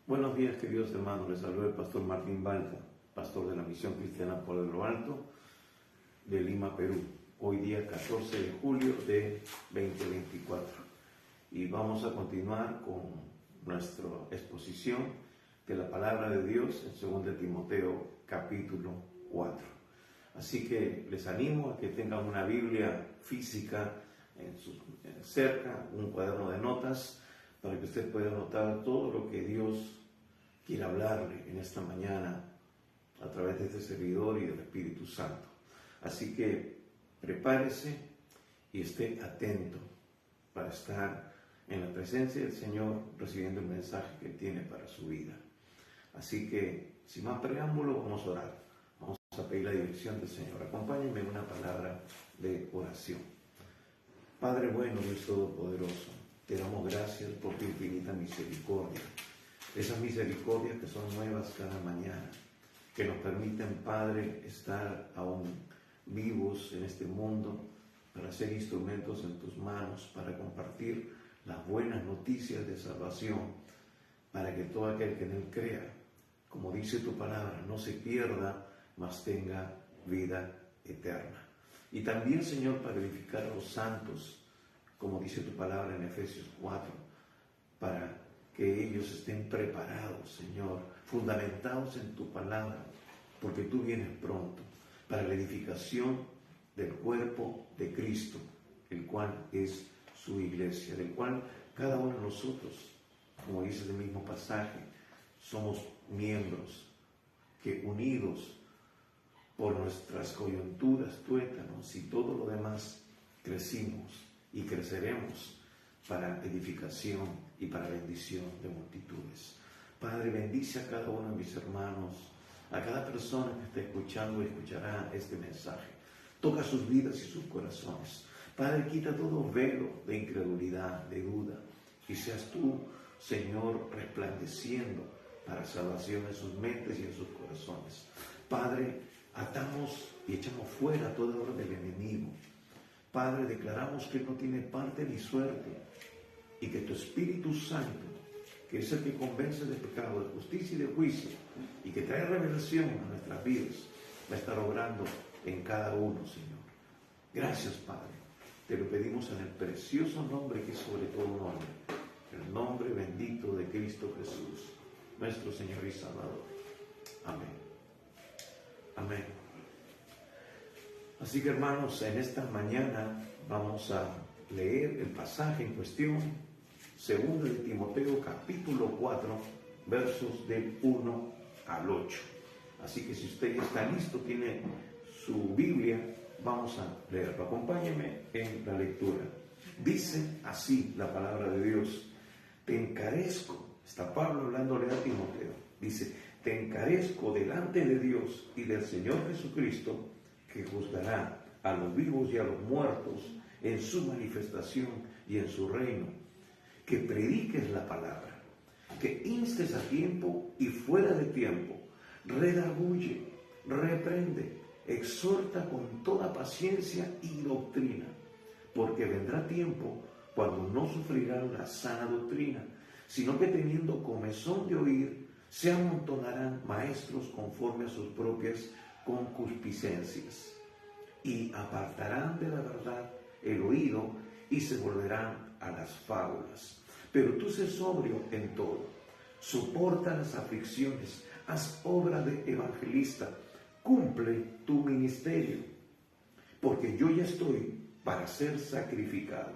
Buenos días, queridos hermanos. Les saluda el pastor Martín Balta, pastor de la Misión Cristiana por lo Alto de Lima, Perú. Hoy día 14 de julio de 2024. Y vamos a continuar con nuestra exposición de la palabra de Dios en 2 Timoteo capítulo 4. Así que les animo a que tengan una Biblia física cerca, un cuaderno de notas, para que usted pueda anotar todo lo que Dios quiere hablarle en esta mañana a través de este servidor y del Espíritu Santo. Así que prepárese y esté atento para estar en la presencia del Señor recibiendo el mensaje que tiene para su vida. Así que, sin más preámbulo, vamos a orar. Vamos a pedir la dirección del Señor. Acompáñenme en una palabra de oración. Padre bueno, Dios Todopoderoso, te damos gracias por tu infinita misericordia. Esas misericordias que son nuevas cada mañana, que nos permiten, Padre, estar aún vivos en este mundo para ser instrumentos en tus manos, para compartir las buenas noticias de salvación, para que todo aquel que en él crea, como dice tu palabra, no se pierda, mas tenga vida eterna. Y también, Señor, para edificar a los santos, como dice tu palabra en Efesios 4, para que ellos estén preparados, Señor, fundamentados en tu palabra, porque tú vienes pronto, para la edificación del cuerpo de Cristo, el cual es su iglesia, del cual cada uno de nosotros, como dice el mismo pasaje, somos miembros que unidos por nuestras coyunturas, tuétanos y todo lo demás, crecimos y creceremos para edificación y para bendición de multitudes. Padre, bendice a cada uno de mis hermanos, a cada persona que esté escuchando y escuchará este mensaje. Toca sus vidas y sus corazones. Padre, quita todo velo de incredulidad, de duda, y seas tú, Señor, resplandeciendo para salvación en sus mentes y en sus corazones. Padre, atamos y echamos fuera toda obra del enemigo. Padre, declaramos que no tiene parte ni suerte y que tu Espíritu Santo, que es el que convence de pecado, de justicia y de juicio, y que trae revelación a nuestras vidas, va a estar obrando en cada uno, Señor. Gracias, Padre. Te lo pedimos en el precioso nombre que es sobre todo nombre, el nombre bendito de Cristo Jesús, nuestro Señor y Salvador. Amén. Amén. Así que, hermanos, en esta mañana vamos a leer el pasaje en cuestión, 2 Timoteo capítulo 4, versos del 1 al 8. Así que si usted ya está listo, tiene su Biblia, vamos a leerlo. Acompáñeme en la lectura. Dice así la palabra de Dios: te encarezco, está Pablo hablándole a Timoteo, dice, te encarezco delante de Dios y del Señor Jesucristo, que juzgará a los vivos y a los muertos en su manifestación y en su reino, que prediques la palabra, que instes a tiempo y fuera de tiempo, redarguye, reprende, exhorta con toda paciencia y doctrina, porque vendrá tiempo cuando no sufrirán la sana doctrina, sino que teniendo comezón de oír, se amontonarán maestros conforme a sus propias concupiscencias, y apartarán de la verdad el oído y se volverán a las fábulas. Pero tú sé sobrio en todo, soporta las aflicciones, haz obra de evangelista, cumple tu ministerio, porque yo ya estoy para ser sacrificado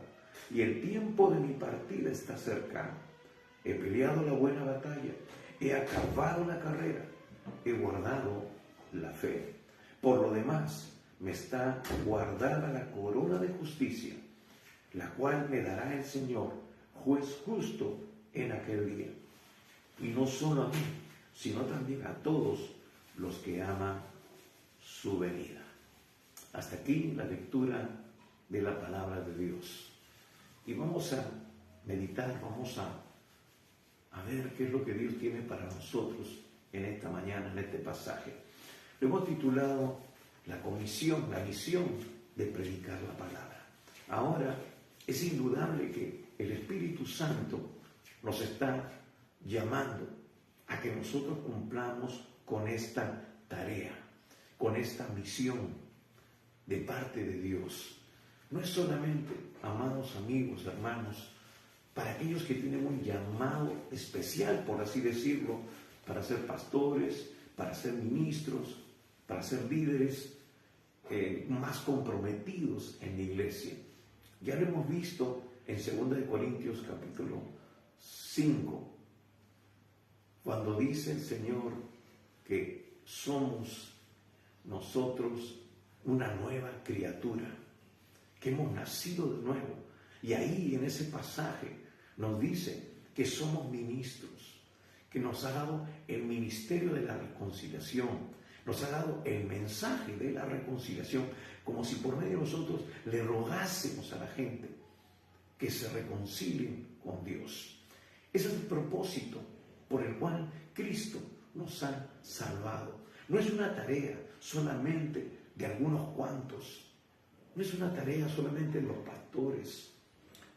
y el tiempo de mi partida está cercano. He peleado la buena batalla, he acabado la carrera, he guardado la fe. Por lo demás, me está guardada la corona de justicia, la cual me dará el Señor, juez justo, en aquel día. Y no solo a mí, sino también a todos los que aman su venida. Hasta aquí la lectura de la palabra de Dios. Y vamos a meditar, vamos a ver qué es lo que Dios tiene para nosotros en esta mañana, en este pasaje. Lo hemos titulado la comisión, la misión de predicar la palabra. Ahora, es indudable que el Espíritu Santo nos está llamando a que nosotros cumplamos con esta tarea, con esta misión de parte de Dios. No es solamente, amados amigos, hermanos, para aquellos que tienen un llamado especial, por así decirlo, para ser pastores, para ser ministros, para ser líderes más comprometidos en la iglesia. Ya lo hemos visto en 2 Corintios capítulo 5, cuando dice el Señor que somos nosotros una nueva criatura, que hemos nacido de nuevo. Y ahí en ese pasaje nos dice que somos ministros, que nos ha dado el ministerio de la reconciliación, nos ha dado el mensaje de la reconciliación, como si por medio de nosotros le rogásemos a la gente que se reconcilien con Dios. Ese es el propósito por el cual Cristo nos ha salvado. No es una tarea solamente de algunos cuantos, no es una tarea solamente de los pastores,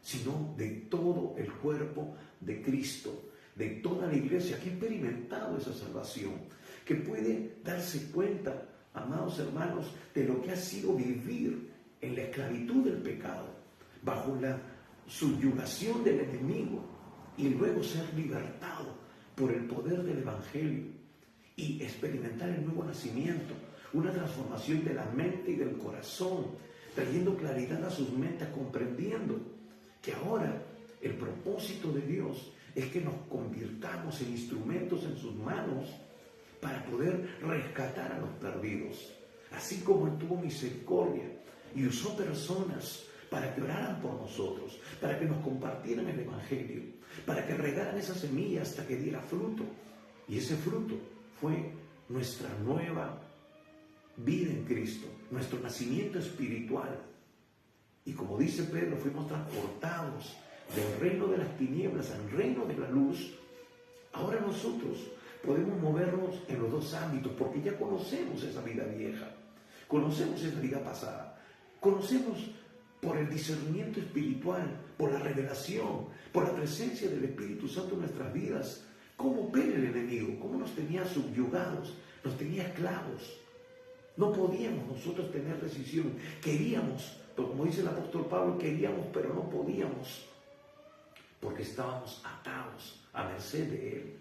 sino de todo el cuerpo de Cristo, de toda la iglesia que ha experimentado esa salvación, que puede darse cuenta, amados hermanos, de lo que ha sido vivir en la esclavitud del pecado, bajo la subyugación del enemigo, y luego ser libertado por el poder del Evangelio y experimentar el nuevo nacimiento, una transformación de la mente y del corazón, trayendo claridad a sus mentes, comprendiendo que ahora el propósito de Dios es que nos convirtamos en instrumentos en sus manos para poder rescatar a los perdidos. Así como Él tuvo misericordia y usó personas para que oraran por nosotros, para que nos compartieran el Evangelio, para que regaran esa semilla hasta que diera fruto. Y ese fruto fue nuestra nueva vida en Cristo, nuestro nacimiento espiritual. Y como dice Pedro, fuimos transportados del reino de las tinieblas al reino de la luz. Ahora nosotros podemos movernos en los dos ámbitos, porque ya conocemos esa vida vieja, conocemos esa vida pasada, conocemos por el discernimiento espiritual, por la revelación, por la presencia del Espíritu Santo en nuestras vidas, cómo opera el enemigo, cómo nos tenía subyugados, nos tenía esclavos. No podíamos nosotros tener decisión, queríamos, pero como dice el apóstol Pablo, queríamos pero no podíamos, porque estábamos atados a merced de Él.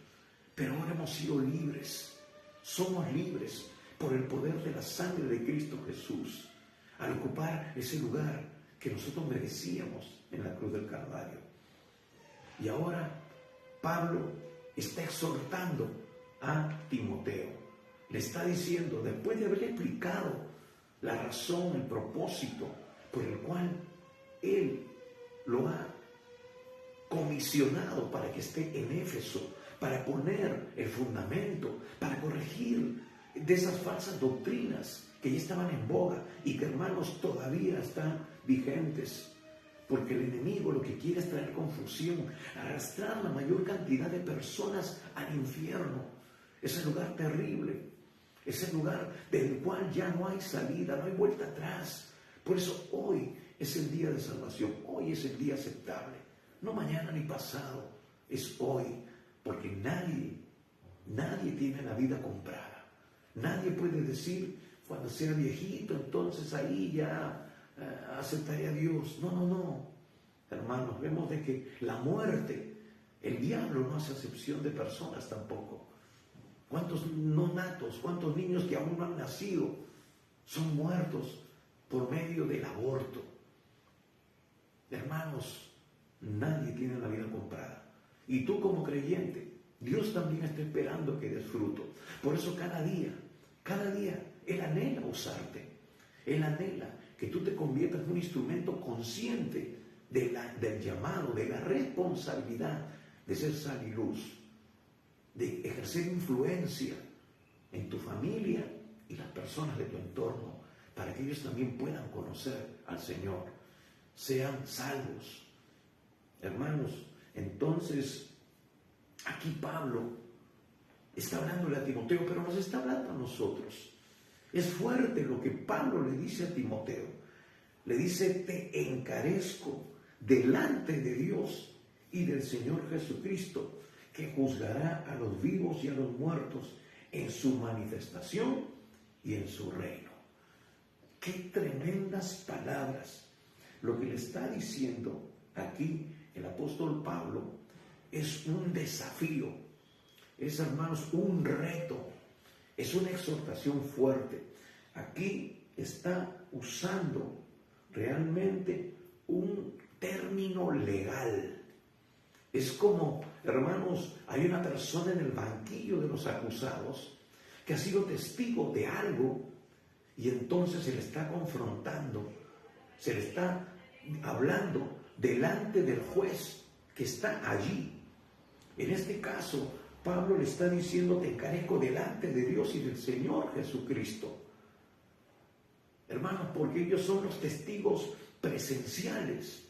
Pero ahora hemos sido libres, somos libres por el poder de la sangre de Cristo Jesús, al ocupar ese lugar que nosotros merecíamos en la cruz del Calvario. Y ahora Pablo está exhortando a Timoteo, le está diciendo, después de haberle explicado la razón, el propósito por el cual él lo ha comisionado para que esté en Éfeso, para poner el fundamento, para corregir de esas falsas doctrinas que ya estaban en boga y que, hermanos, todavía están vigentes, porque el enemigo lo que quiere es traer confusión, arrastrar la mayor cantidad de personas al infierno, ese lugar terrible, ese lugar del cual ya no hay salida, no hay vuelta atrás. Por eso hoy es el día de salvación, hoy es el día aceptable, no mañana ni pasado, es hoy, porque nadie tiene la vida comprada. Nadie puede decir, cuando sea viejito, entonces ahí ya aceptaré a Dios. No. Hermanos, vemos de que la muerte, el diablo no hace acepción de personas tampoco. ¿Cuántos no natos, cuántos niños que aún no han nacido son muertos por medio del aborto? Hermanos, nadie tiene la vida comprada. Y tú como creyente, Dios también está esperando que des fruto. Por eso cada día, Él anhela usarte. Él anhela que tú te conviertas en un instrumento consciente del llamado, de la responsabilidad de ser sal y luz, de ejercer influencia en tu familia y las personas de tu entorno, para que ellos también puedan conocer al Señor, sean salvos. Hermanos, entonces, aquí Pablo está hablándole a Timoteo, pero nos está hablando a nosotros. Es fuerte lo que Pablo le dice a Timoteo. Le dice, te encarezco delante de Dios y del Señor Jesucristo, que juzgará a los vivos y a los muertos en su manifestación y en su reino. Qué tremendas palabras. Lo que le está diciendo aquí el apóstol Pablo es un desafío, es, hermanos, un reto, es una exhortación fuerte. Aquí está usando realmente un término legal. Es como, hermanos, hay una persona en el banquillo de los acusados que ha sido testigo de algo y entonces se le está confrontando, se le está hablando delante del juez que está allí. En este caso, Pablo le está diciendo: te encarezco delante de Dios y del Señor Jesucristo. Hermanos, porque ellos son los testigos presenciales.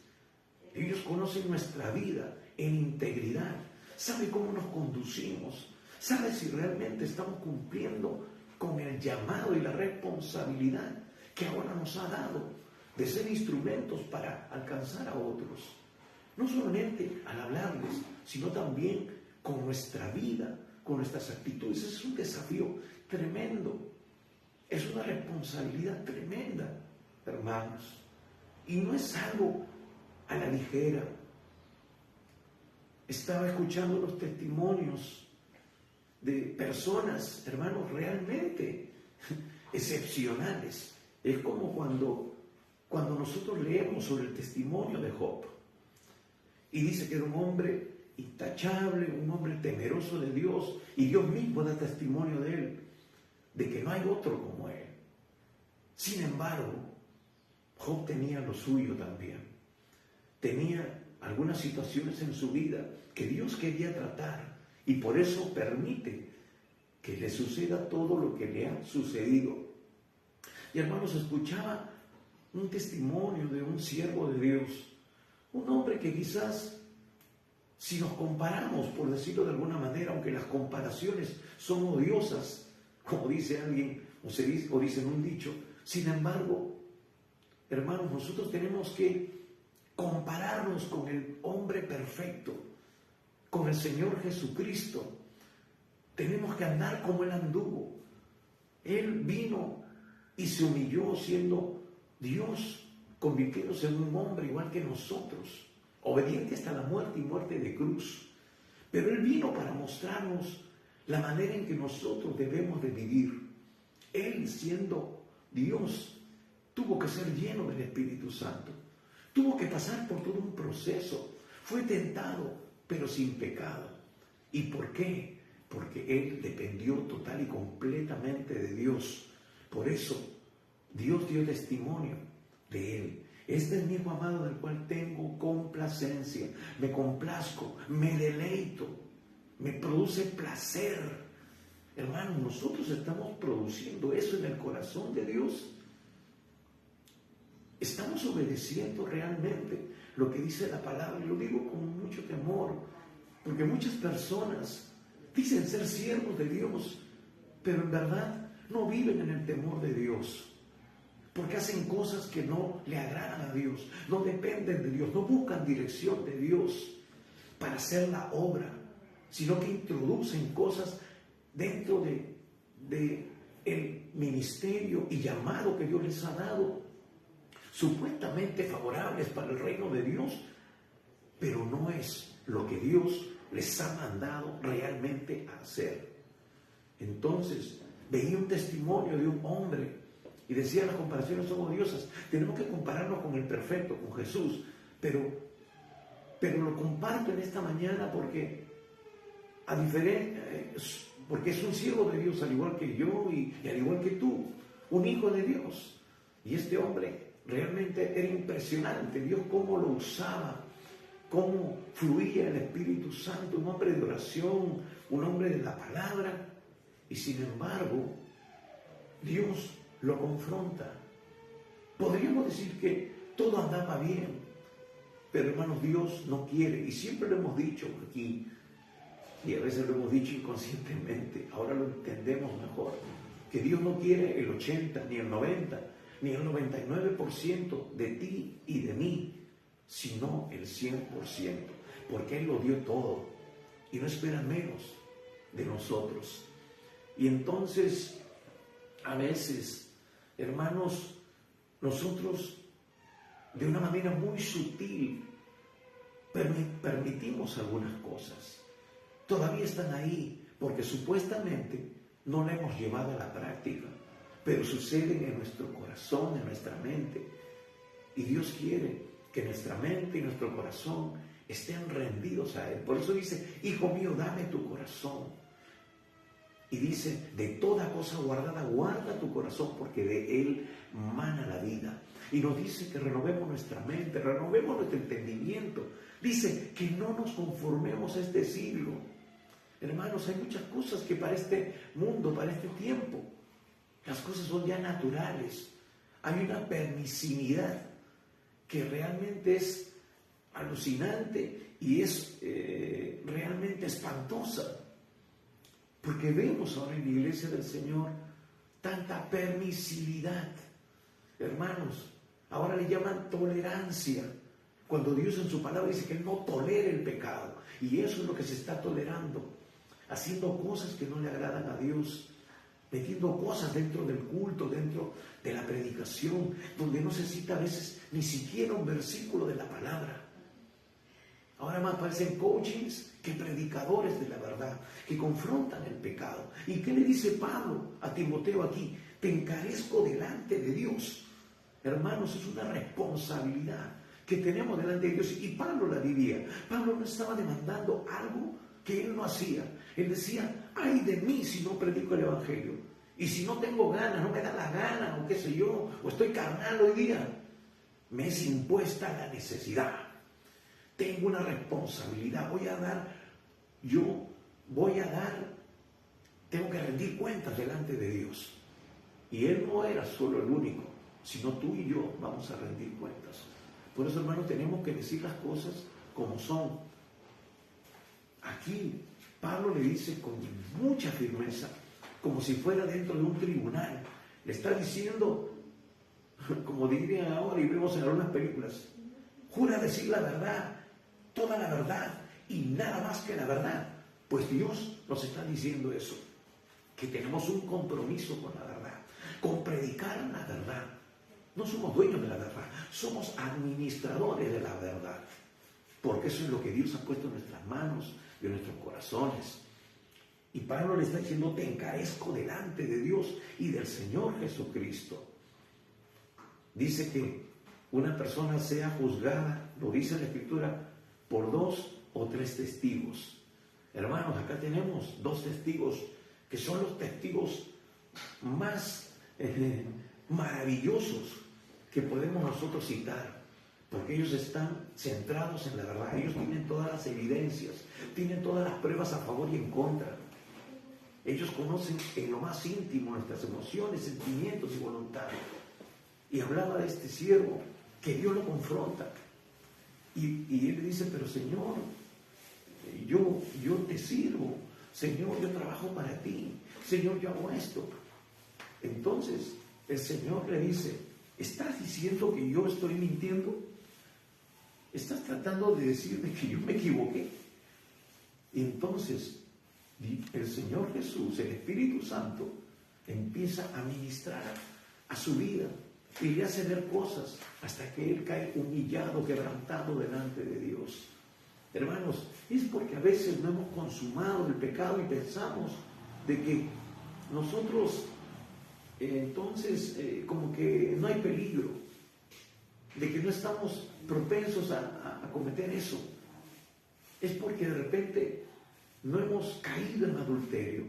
Ellos conocen nuestra vida en integridad, sabe cómo nos conducimos, sabe si realmente estamos cumpliendo con el llamado y la responsabilidad que ahora nos ha dado de ser instrumentos para alcanzar a otros. No solamente al hablarles, sino también con nuestra vida, con nuestras actitudes. Es un desafío tremendo, es una responsabilidad tremenda, hermanos. Y no es algo a la ligera. Estaba escuchando los testimonios de personas, hermanos, realmente excepcionales. Es como cuando nosotros leemos sobre el testimonio de Job y dice que era un hombre intachable, un hombre temeroso de Dios, y Dios mismo da testimonio de él, de que no hay otro como él. Sin embargo, Job tenía lo suyo también. Tenía algunas situaciones en su vida que Dios quería tratar, y por eso permite que le suceda todo lo que le ha sucedido. Y hermanos, escuchaba un testimonio de un siervo de Dios, un hombre que quizás, si nos comparamos, por decirlo de alguna manera, aunque las comparaciones son odiosas, como dice alguien, o dicen un dicho, sin embargo, hermanos, nosotros tenemos que compararnos con el hombre perfecto, con el Señor Jesucristo. Tenemos que andar como Él anduvo. Él vino y se humilló siendo Dios, convirtiéndose en un hombre igual que nosotros, obediente hasta la muerte y muerte de cruz. Pero Él vino para mostrarnos la manera en que nosotros debemos de vivir. Él, siendo Dios, tuvo que ser lleno del Espíritu Santo. Tuvo que pasar por todo un proceso. Fue tentado, pero sin pecado. ¿Y por qué? Porque Él dependió total y completamente de Dios. Por eso, Dios dio testimonio de Él. Este es mi Hijo amado, del cual tengo complacencia. Me complazco, me deleito, me produce placer. Hermanos, nosotros estamos produciendo eso en el corazón de Dios. Estamos obedeciendo realmente lo que dice la palabra. Y lo digo con mucho temor, porque muchas personas dicen ser siervos de Dios, pero en verdad no viven en el temor de Dios, porque hacen cosas que no le agradan a Dios, no dependen de Dios, no buscan dirección de Dios para hacer la obra, sino que introducen cosas dentro de el ministerio y llamado que Dios les ha dado, supuestamente favorables para el reino de Dios, pero no es lo que Dios les ha mandado realmente a hacer. Entonces, veía un testimonio de un hombre y decía: las comparaciones son odiosas, tenemos que compararnos con el perfecto, con Jesús, pero lo comparto en esta mañana porque porque es un siervo de Dios al igual que yo y al igual que tú, un hijo de Dios. Y este hombre realmente era impresionante, Dios cómo lo usaba, cómo fluía el Espíritu Santo, un hombre de oración, un hombre de la palabra, y sin embargo, Dios lo confronta. Podríamos decir que todo andaba bien, pero hermanos, Dios no quiere, y siempre lo hemos dicho aquí, y a veces lo hemos dicho inconscientemente, ahora lo entendemos mejor, que Dios no quiere el 80, ni el 90, ni el 99% de ti y de mí, sino el 100%, porque Él lo dio todo. y no espera menos de nosotros. Y entonces, a veces, hermanos, nosotros de una manera muy sutil permitimos algunas cosas. Todavía están ahí porque supuestamente no la hemos llevado a la práctica, pero suceden en nuestro corazón, en nuestra mente. Y Dios quiere que nuestra mente y nuestro corazón estén rendidos a Él. Por eso dice, hijo mío, dame tu corazón. Y dice, de toda cosa guardada, guarda tu corazón, porque de él mana la vida. Y nos dice que renovemos nuestra mente, renovemos nuestro entendimiento. Dice que no nos conformemos a este siglo. Hermanos, hay muchas cosas que para este mundo, para este tiempo, las cosas son ya naturales. Hay una permisividad que realmente es alucinante y es realmente espantosa. Porque vemos ahora en la iglesia del Señor tanta permisividad. Hermanos, ahora le llaman tolerancia. Cuando Dios en su palabra dice que Él no tolera el pecado. Y eso es lo que se está tolerando. Haciendo cosas que no le agradan a Dios. Metiendo cosas dentro del culto, dentro de la predicación, donde no se cita a veces ni siquiera un versículo de la palabra. Ahora más parecen coachings que predicadores de la verdad, que confrontan el pecado. ¿Y qué le dice Pablo a Timoteo aquí? Te encarezco delante de Dios. Hermanos, es una responsabilidad que tenemos delante de Dios. Y Pablo la vivía. Pablo no estaba demandando algo que él no hacía. Él decía, ay de mí si no predico el Evangelio. Y si no tengo ganas, no me da la gana, o qué sé yo, o estoy carnal hoy día. Me es impuesta la necesidad. Tengo una responsabilidad, tengo que rendir cuentas delante de Dios. Y Él no era solo el único, sino tú y yo vamos a rendir cuentas. Por eso, hermanos, tenemos que decir las cosas como son. Aquí, Pablo le dice con mucha firmeza, como si fuera dentro de un tribunal. Le está diciendo, como dirían ahora y vemos en algunas películas, jura decir la verdad, toda la verdad y nada más que la verdad. Pues Dios nos está diciendo eso, que tenemos un compromiso con la verdad, con predicar la verdad. No somos dueños de la verdad, somos administradores de la verdad, porque eso es lo que Dios ha puesto en nuestras manos y en nuestros corazones. Y Pablo le está diciendo, te encarezco delante de Dios y del Señor Jesucristo. Dice que una persona sea juzgada, lo dice la Escritura, por 2 o 3 testigos. Hermanos, acá tenemos 2 testigos que son los testigos más maravillosos que podemos nosotros citar, porque ellos están centrados en la verdad. Ellos tienen todas las evidencias, tienen todas las pruebas a favor y en contra. Ellos conocen en lo más íntimo nuestras emociones, sentimientos y voluntad. Y hablaba de este siervo que Dios lo confronta. Y él le dice, pero Señor, yo te sirvo. Señor, yo trabajo para ti. Señor, yo hago esto. Entonces, el Señor le dice, ¿estás diciendo que yo estoy mintiendo? ¿Estás tratando de decirme que yo me equivoqué? Y entonces, el Señor Jesús, el Espíritu Santo, empieza a ministrar a su vida y le hace ver cosas hasta que él cae humillado, quebrantado delante de Dios. Hermanos, es porque a veces no hemos consumado el pecado y pensamos de que nosotros entonces como que no hay peligro, de que no estamos propensos a cometer eso. Es porque de repente no hemos caído en adulterio,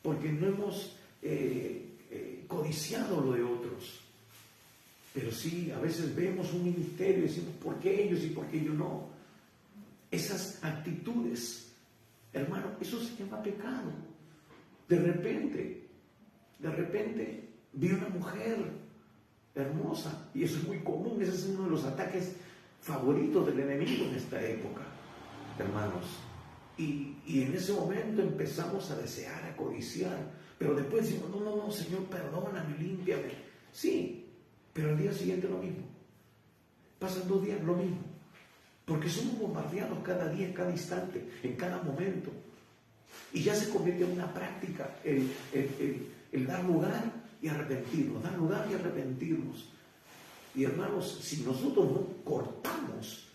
porque no hemos codiciado lo de otros. Pero sí, a veces vemos un ministerio y decimos, ¿por qué ellos y por qué yo no? Esas actitudes, hermano, eso se llama pecado. De repente, vi una mujer hermosa, y eso es muy común, ese es uno de los ataques favoritos del enemigo en esta época, hermanos. Y en ese momento empezamos a desear, a codiciar, pero después decimos, no, Señor, perdóname, límpiame. Sí, pero al día siguiente lo mismo. Pasan 2 días lo mismo. Porque somos bombardeados cada día, cada instante, en cada momento. Y ya se convierte en una práctica el dar lugar y arrepentirnos, dar lugar y arrepentirnos. Y hermanos, si nosotros no cortamos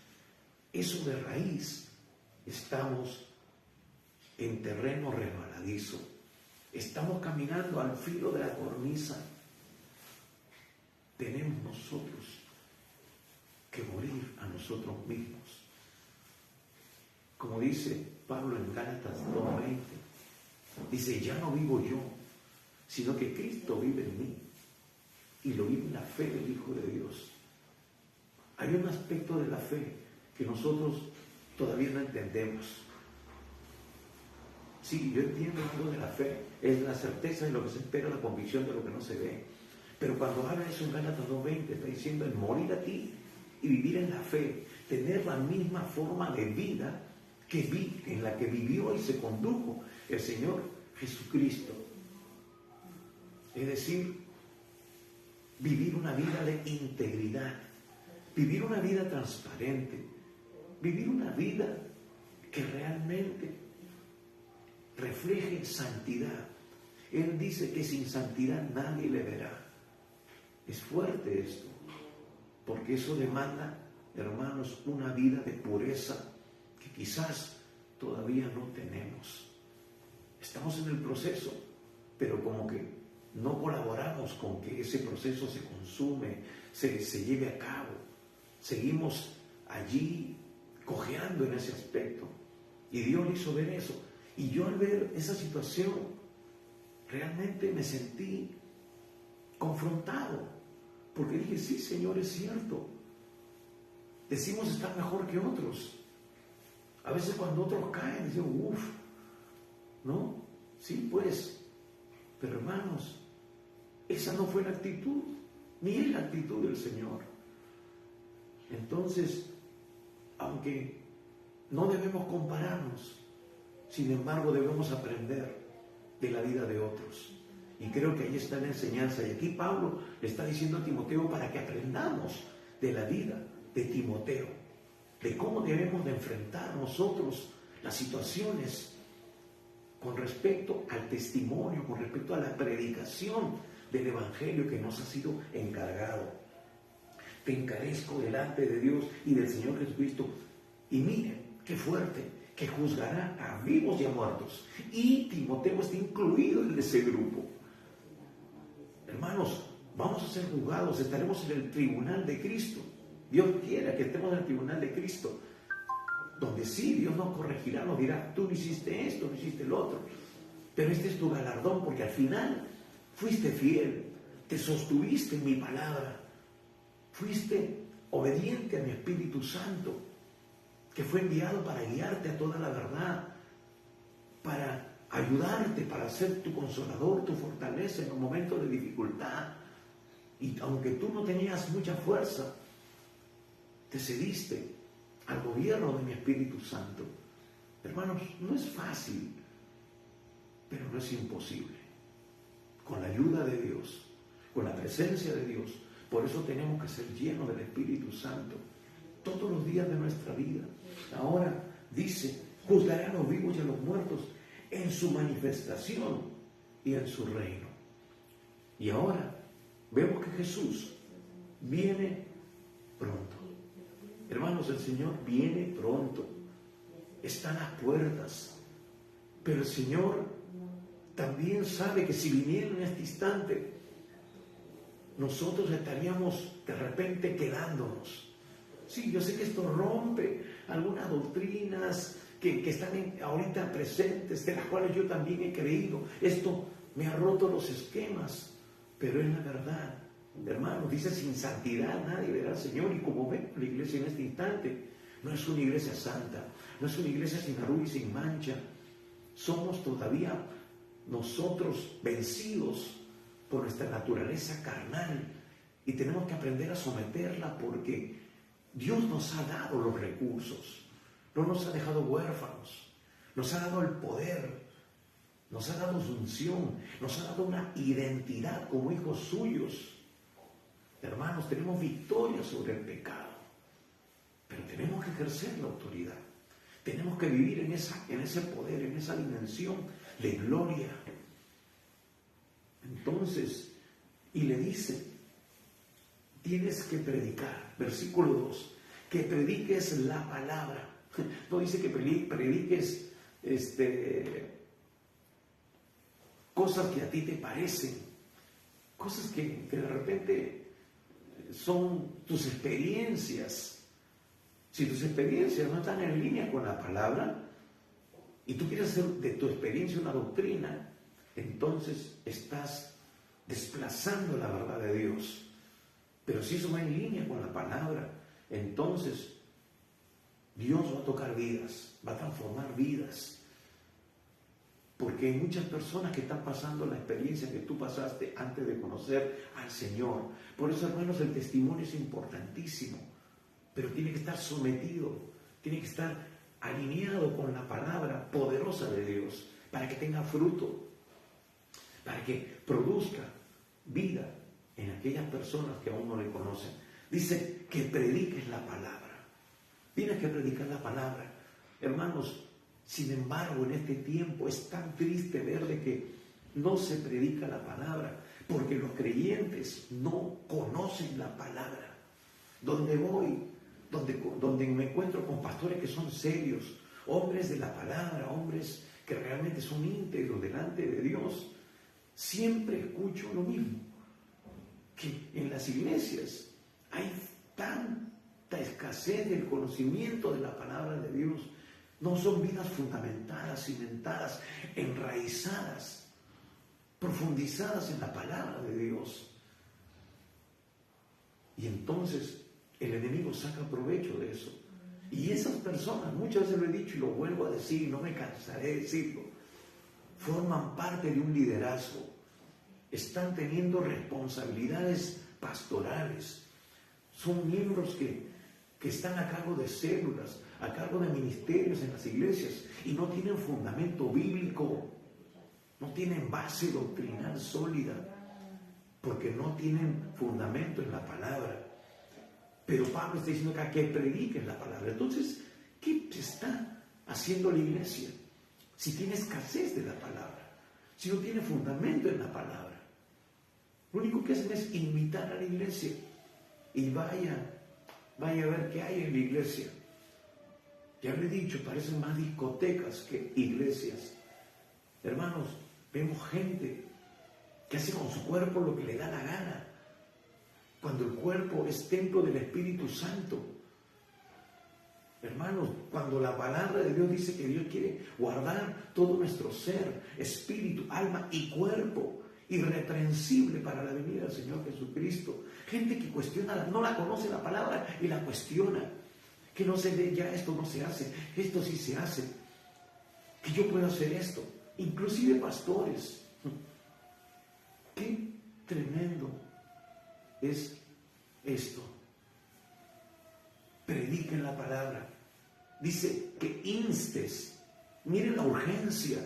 eso de raíz, estamos en terreno resbaladizo. Estamos caminando al filo de la cornisa. Tenemos nosotros que morir a nosotros mismos. Como dice Pablo en Gálatas 2:20, dice, ya no vivo yo, sino que Cristo vive en mí. Y lo vive en la fe del Hijo de Dios. Hay un aspecto de la fe que nosotros todavía no entendemos. Sí, yo entiendo algo de la fe, es la certeza de lo que se espera, la convicción de lo que no se ve. Pero cuando habla eso en Gálatas 2:20, está diciendo el morir a ti y vivir en la fe, tener la misma forma de vida en la que vivió y se condujo el Señor Jesucristo. Es decir, vivir una vida de integridad, vivir una vida transparente, vivir una vida que realmente refleje santidad. Él dice que sin santidad nadie le verá. Es fuerte esto, porque eso demanda, hermanos, una vida de pureza que quizás todavía no tenemos. Estamos en el proceso, pero como que no colaboramos con que ese proceso se consume, se lleve a cabo. Seguimos allí cojeando en ese aspecto. Y Dios le hizo ver eso. Y yo al ver esa situación, realmente me sentí confrontado. Porque dije, sí, Señor, es cierto. Decimos estar mejor que otros. A veces cuando otros caen, decimos, uff, ¿no? Sí, pues. Pero hermanos, esa no fue la actitud, ni es la actitud del Señor. Entonces, aunque no debemos compararnos, sin embargo debemos aprender de la vida de otros. Y creo que ahí está la enseñanza. Y aquí Pablo le está diciendo a Timoteo para que aprendamos de la vida de Timoteo, de cómo debemos de enfrentar nosotros las situaciones con respecto al testimonio, con respecto a la predicación del Evangelio que nos ha sido encargado. Te encarezco delante de Dios y del Señor Jesucristo. Y miren, qué fuerte, que juzgará a vivos y a muertos. Y Timoteo está incluido en ese grupo. Hermanos, vamos a ser juzgados, estaremos en el tribunal de Cristo. Dios quiera que estemos en el tribunal de Cristo, donde sí, Dios nos corregirá, nos dirá, tú no hiciste esto, no hiciste el otro. Pero este es tu galardón, porque al final fuiste fiel, te sostuviste en mi palabra, fuiste obediente a mi Espíritu Santo, que fue enviado para guiarte a toda la verdad, para ayudarte, para ser tu consolador, tu fortaleza en los momentos de dificultad. Y aunque tú no tenías mucha fuerza, te cediste al gobierno de mi Espíritu Santo. Hermanos, no es fácil, pero no es imposible. Con la ayuda de Dios, con la presencia de Dios, por eso tenemos que ser llenos del Espíritu Santo todos los días de nuestra vida. Ahora dice, juzgará a los vivos y a los muertos en su manifestación y en su reino. Y ahora vemos que Jesús viene pronto. Hermanos, el Señor viene pronto. Están las puertas. Pero el Señor también sabe que si viniera en este instante, nosotros estaríamos de repente quedándonos. Sí, yo sé que esto rompe algunas doctrinas que están ahorita presentes, de las cuales yo también he creído. Esto me ha roto los esquemas, pero es la verdad. Hermanos, dice, sin santidad nadie verá al Señor. Y como ven, la iglesia en este instante no es una iglesia santa, no es una iglesia sin arruga y sin mancha. Somos todavía nosotros vencidos por nuestra naturaleza carnal y tenemos que aprender a someterla, porque Dios nos ha dado los recursos, no nos ha dejado huérfanos, nos ha dado el poder, nos ha dado su unción, nos ha dado una identidad como hijos suyos. Hermanos, tenemos victoria sobre el pecado, pero tenemos que ejercer la autoridad. Tenemos que vivir en ese poder, en esa dimensión de gloria. Entonces, y le dice, tienes que predicar, versículo 2, que prediques la palabra. No dice que prediques cosas que a ti te parecen, cosas que de repente son tus experiencias. Si tus experiencias no están en línea con la palabra y tú quieres hacer de tu experiencia una doctrina, entonces estás desplazando la verdad de Dios. Pero si eso va en línea con la palabra, entonces Dios va a tocar vidas, va a transformar vidas. Porque hay muchas personas que están pasando la experiencia que tú pasaste antes de conocer al Señor. Por eso, hermanos, el testimonio es importantísimo, pero tiene que estar sometido, tiene que estar alineado con la palabra poderosa de Dios, para que tenga fruto, para que produzca vida en aquellas personas que aún no le conocen. Dice que prediques la palabra. Tienes que predicar la palabra. Hermanos, sin embargo, en este tiempo es tan triste ver de que no se predica la palabra, porque los creyentes no conocen la palabra. Donde voy, donde me encuentro con pastores que son serios, hombres de la palabra, hombres que realmente son íntegros delante de Dios, siempre escucho lo mismo, que en las iglesias hay tanta escasez del conocimiento de la palabra de Dios. No son vidas fundamentadas, cimentadas, enraizadas, profundizadas en la palabra de Dios. Y entonces el enemigo saca provecho de eso. Y esas personas, muchas veces lo he dicho y lo vuelvo a decir, y no me cansaré de decirlo, forman parte de un liderazgo, están teniendo responsabilidades pastorales, son miembros que están a cargo de células, a cargo de ministerios en las iglesias, y no tienen fundamento bíblico, no tienen base doctrinal sólida, porque no tienen fundamento en la palabra. Pero Pablo está diciendo que prediquen la palabra. Entonces, ¿qué está haciendo la iglesia? Si tiene escasez de la palabra, si no tiene fundamento en la palabra, lo único que hacen es invitar a la iglesia y vaya a ver qué hay en la iglesia. Ya lo he dicho, parecen más discotecas que iglesias. Hermanos, vemos gente que hace con su cuerpo lo que le da la gana, cuando el cuerpo es templo del Espíritu Santo. Hermanos, cuando la palabra de Dios dice que Dios quiere guardar todo nuestro ser, espíritu, alma y cuerpo, irreprensible para la venida del Señor Jesucristo. Gente que cuestiona, no la conoce la palabra y la cuestiona. Que no se ve, ya esto no se hace, esto sí se hace. Que yo puedo hacer esto. Inclusive pastores. Qué tremendo es esto. Prediquen la palabra. Dice que instes. Miren la urgencia.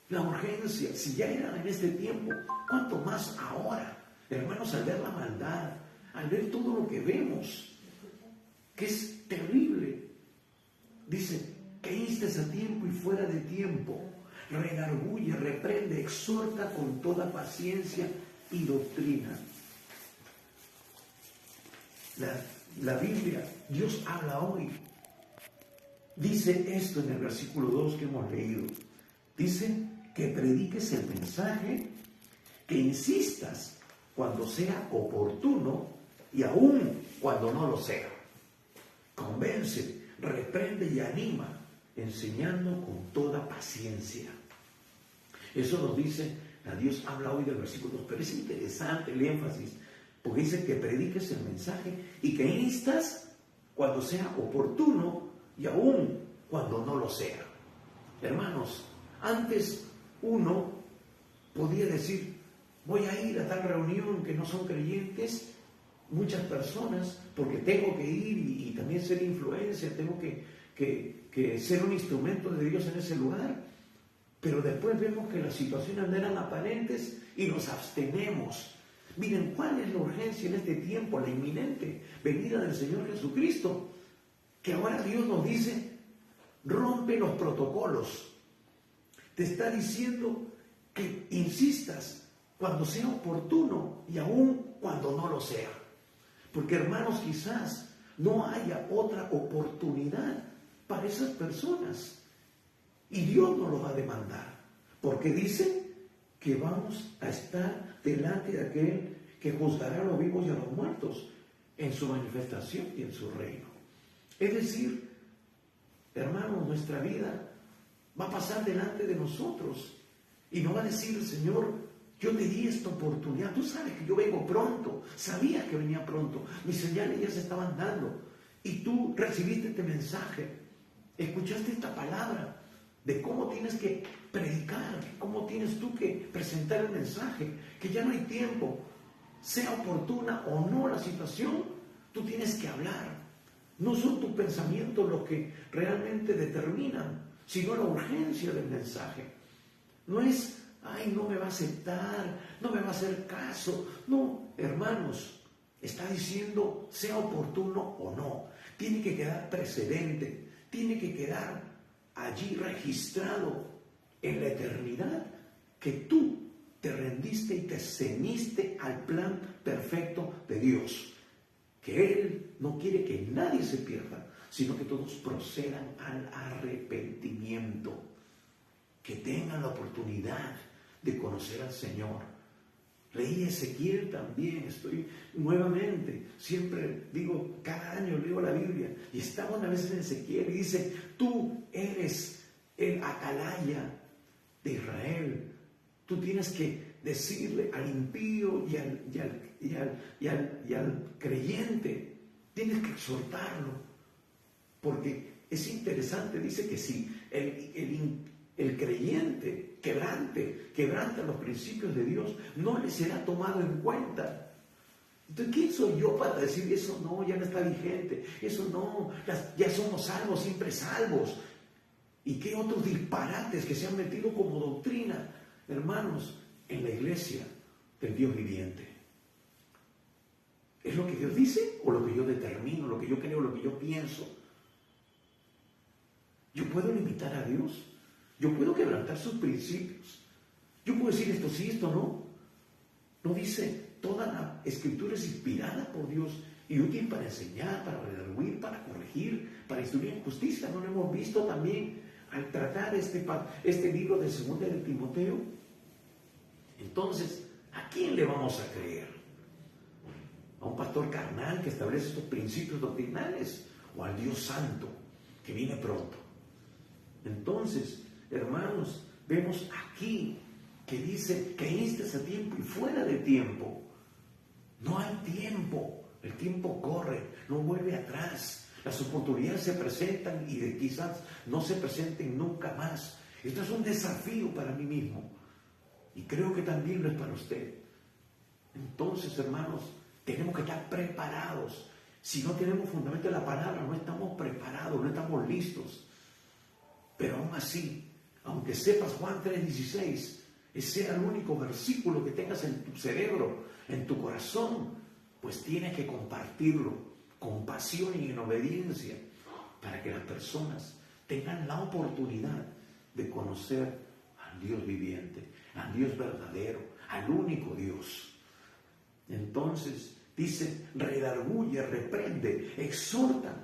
La urgencia. Si ya era en este tiempo, ¿cuánto más ahora? Hermanos, al ver la maldad, al ver todo lo que vemos, que es terrible. Dice que instes a tiempo y fuera de tiempo. Redarguye, reprende, exhorta con toda paciencia y doctrina. La Biblia, Dios habla hoy. Dice esto en el versículo 2 que hemos leído. Dice que prediques el mensaje, que insistas cuando sea oportuno y aún cuando no lo sea. Convence, reprende y anima, enseñando con toda paciencia. Eso nos dice, Dios habla hoy del versículo 2, pero es interesante el énfasis, porque dice que prediques el mensaje y que instas cuando sea oportuno y aún cuando no lo sea. Hermanos, antes uno podía decir, voy a ir a tal reunión que no son creyentes, muchas personas, porque tengo que ir y también ser influencia, tengo que ser un instrumento de Dios en ese lugar. Pero después vemos que las situaciones no eran aparentes y nos abstenemos. Miren, ¿cuál es la urgencia en este tiempo? La inminente venida del Señor Jesucristo. que ahora Dios nos dice, rompe los protocolos. Te está diciendo que insistas cuando sea oportuno y aún cuando no lo sea. Porque, hermanos, quizás no haya otra oportunidad para esas personas. Y Dios nos lo va a demandar. Porque dice que vamos a estar delante de aquel que juzgará a los vivos y a los muertos en su manifestación y en su reino. Es decir, hermanos, nuestra vida va a pasar delante de nosotros y nos va a decir el Señor, yo te di esta oportunidad, tú sabes que yo vengo pronto, sabías que venía pronto, mis señales ya se estaban dando y tú recibiste este mensaje, escuchaste esta palabra de cómo tienes que predicar, cómo tienes tú que presentar el mensaje, que ya no hay tiempo, sea oportuna o no la situación, tú tienes que hablar. No son tus pensamientos los que realmente determinan, sino la urgencia del mensaje. No es, ay, no me va a aceptar, no me va a hacer caso. No, hermanos, está diciendo, sea oportuno o no. Tiene que quedar precedente, tiene que quedar allí registrado en la eternidad que tú te rendiste y te ceñiste al plan perfecto de Dios. Que Él no quiere que nadie se pierda, sino que todos procedan al arrepentimiento, que tengan la oportunidad de conocer al Señor. Leí Ezequiel también, estoy nuevamente, siempre digo, cada año leo la Biblia, y estaba una vez en Ezequiel y dice, tú eres el atalaya de Israel, tú tienes que decirle al impío y al creyente, tienes que exhortarlo, porque es interesante, dice que si el creyente quebranta los principios de Dios, no le será tomado en cuenta. Entonces, ¿quién soy yo para decir eso? No, ya no está vigente, eso no, ya somos salvos, siempre salvos. ¿Y qué otros disparates que se han metido como doctrina, hermanos, en la iglesia del Dios viviente? ¿Es lo que Dios dice o lo que yo determino, lo que yo creo, lo que yo pienso? Yo puedo limitar a Dios, yo puedo quebrantar sus principios, yo puedo decir esto sí, esto no. No dice, toda la escritura es inspirada por Dios y útil para enseñar, para redarguir, para corregir, para instruir en justicia. ¿No lo hemos visto también al tratar este libro de 2 de Timoteo? Entonces, ¿a quién le vamos a creer? ¿A un pastor carnal que establece estos principios doctrinales? ¿O al Dios Santo que viene pronto? Entonces, hermanos, vemos aquí que dice que instes a tiempo y fuera de tiempo. No hay tiempo, el tiempo corre, no vuelve atrás. Las oportunidades se presentan y quizás no se presenten nunca más. Esto es un desafío para mí mismo y creo que también lo es para usted. Entonces, hermanos, tenemos que estar preparados. Si no tenemos fundamento en la palabra, no estamos preparados, no estamos listos. Pero aún así, aunque sepas Juan 3:16, ese sea el único versículo que tengas en tu cerebro, en tu corazón, pues tienes que compartirlo con pasión y en obediencia para que las personas tengan la oportunidad de conocer al Dios viviente, al Dios verdadero, al único Dios. Entonces, dice, redarguye, reprende, exhorta